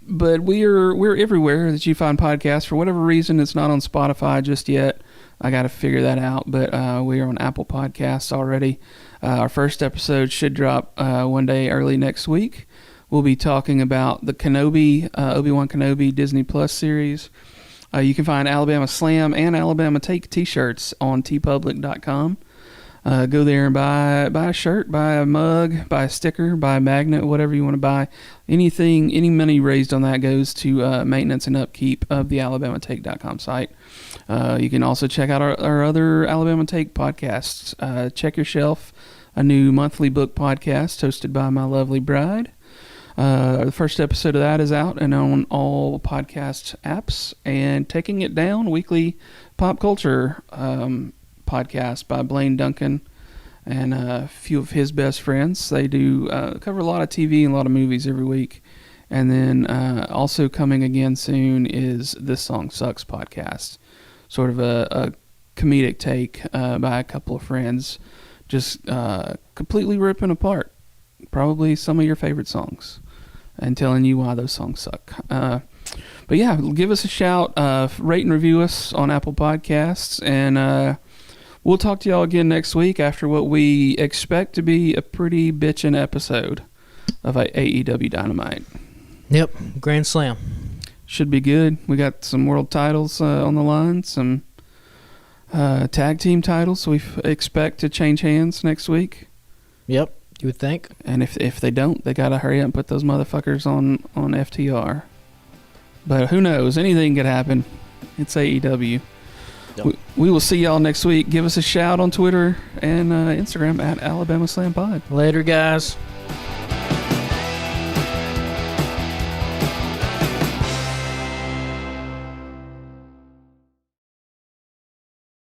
But we're everywhere that you find podcasts. For whatever reason, it's not on Spotify just yet. I got to figure that out. But we are on Apple Podcasts already. Our first episode should drop one day early next week. We'll be talking about the Obi-Wan Kenobi Disney Plus series. You can find Alabama Slam and Alabama Take t-shirts on tpublic.com. Go there and buy a shirt, buy a mug, buy a sticker, buy a magnet, whatever you want to buy. Any money raised on that goes to maintenance and upkeep of the AlabamaTake.com site. You can also check out our other Alabama Take podcasts. Check Your Shelf, a new monthly book podcast hosted by my lovely bride. The first episode of that is out and on all podcast apps. And Taking It Down, weekly pop culture podcast by Blaine Duncan and a few of his best friends. They do cover a lot of TV and a lot of movies every week. And then also coming again soon is This Song Sucks podcast, sort of a comedic take by a couple of friends, just completely ripping apart probably some of your favorite songs and telling you why those songs suck. But yeah, give us a shout, rate and review us on Apple Podcasts, and we'll talk to y'all again next week after what we expect to be a pretty bitchin' episode of AEW Dynamite. Yep, Grand Slam. Should be good. We got some world titles on the line, some tag team titles, so we expect to change hands next week. Yep, you would think. And if they don't, they got to hurry up and put those motherfuckers on FTR. But who knows? Anything could happen. It's AEW. Yep. We will see y'all next week. Give us a shout on Twitter and Instagram at Alabama Slam Pod. Later, guys.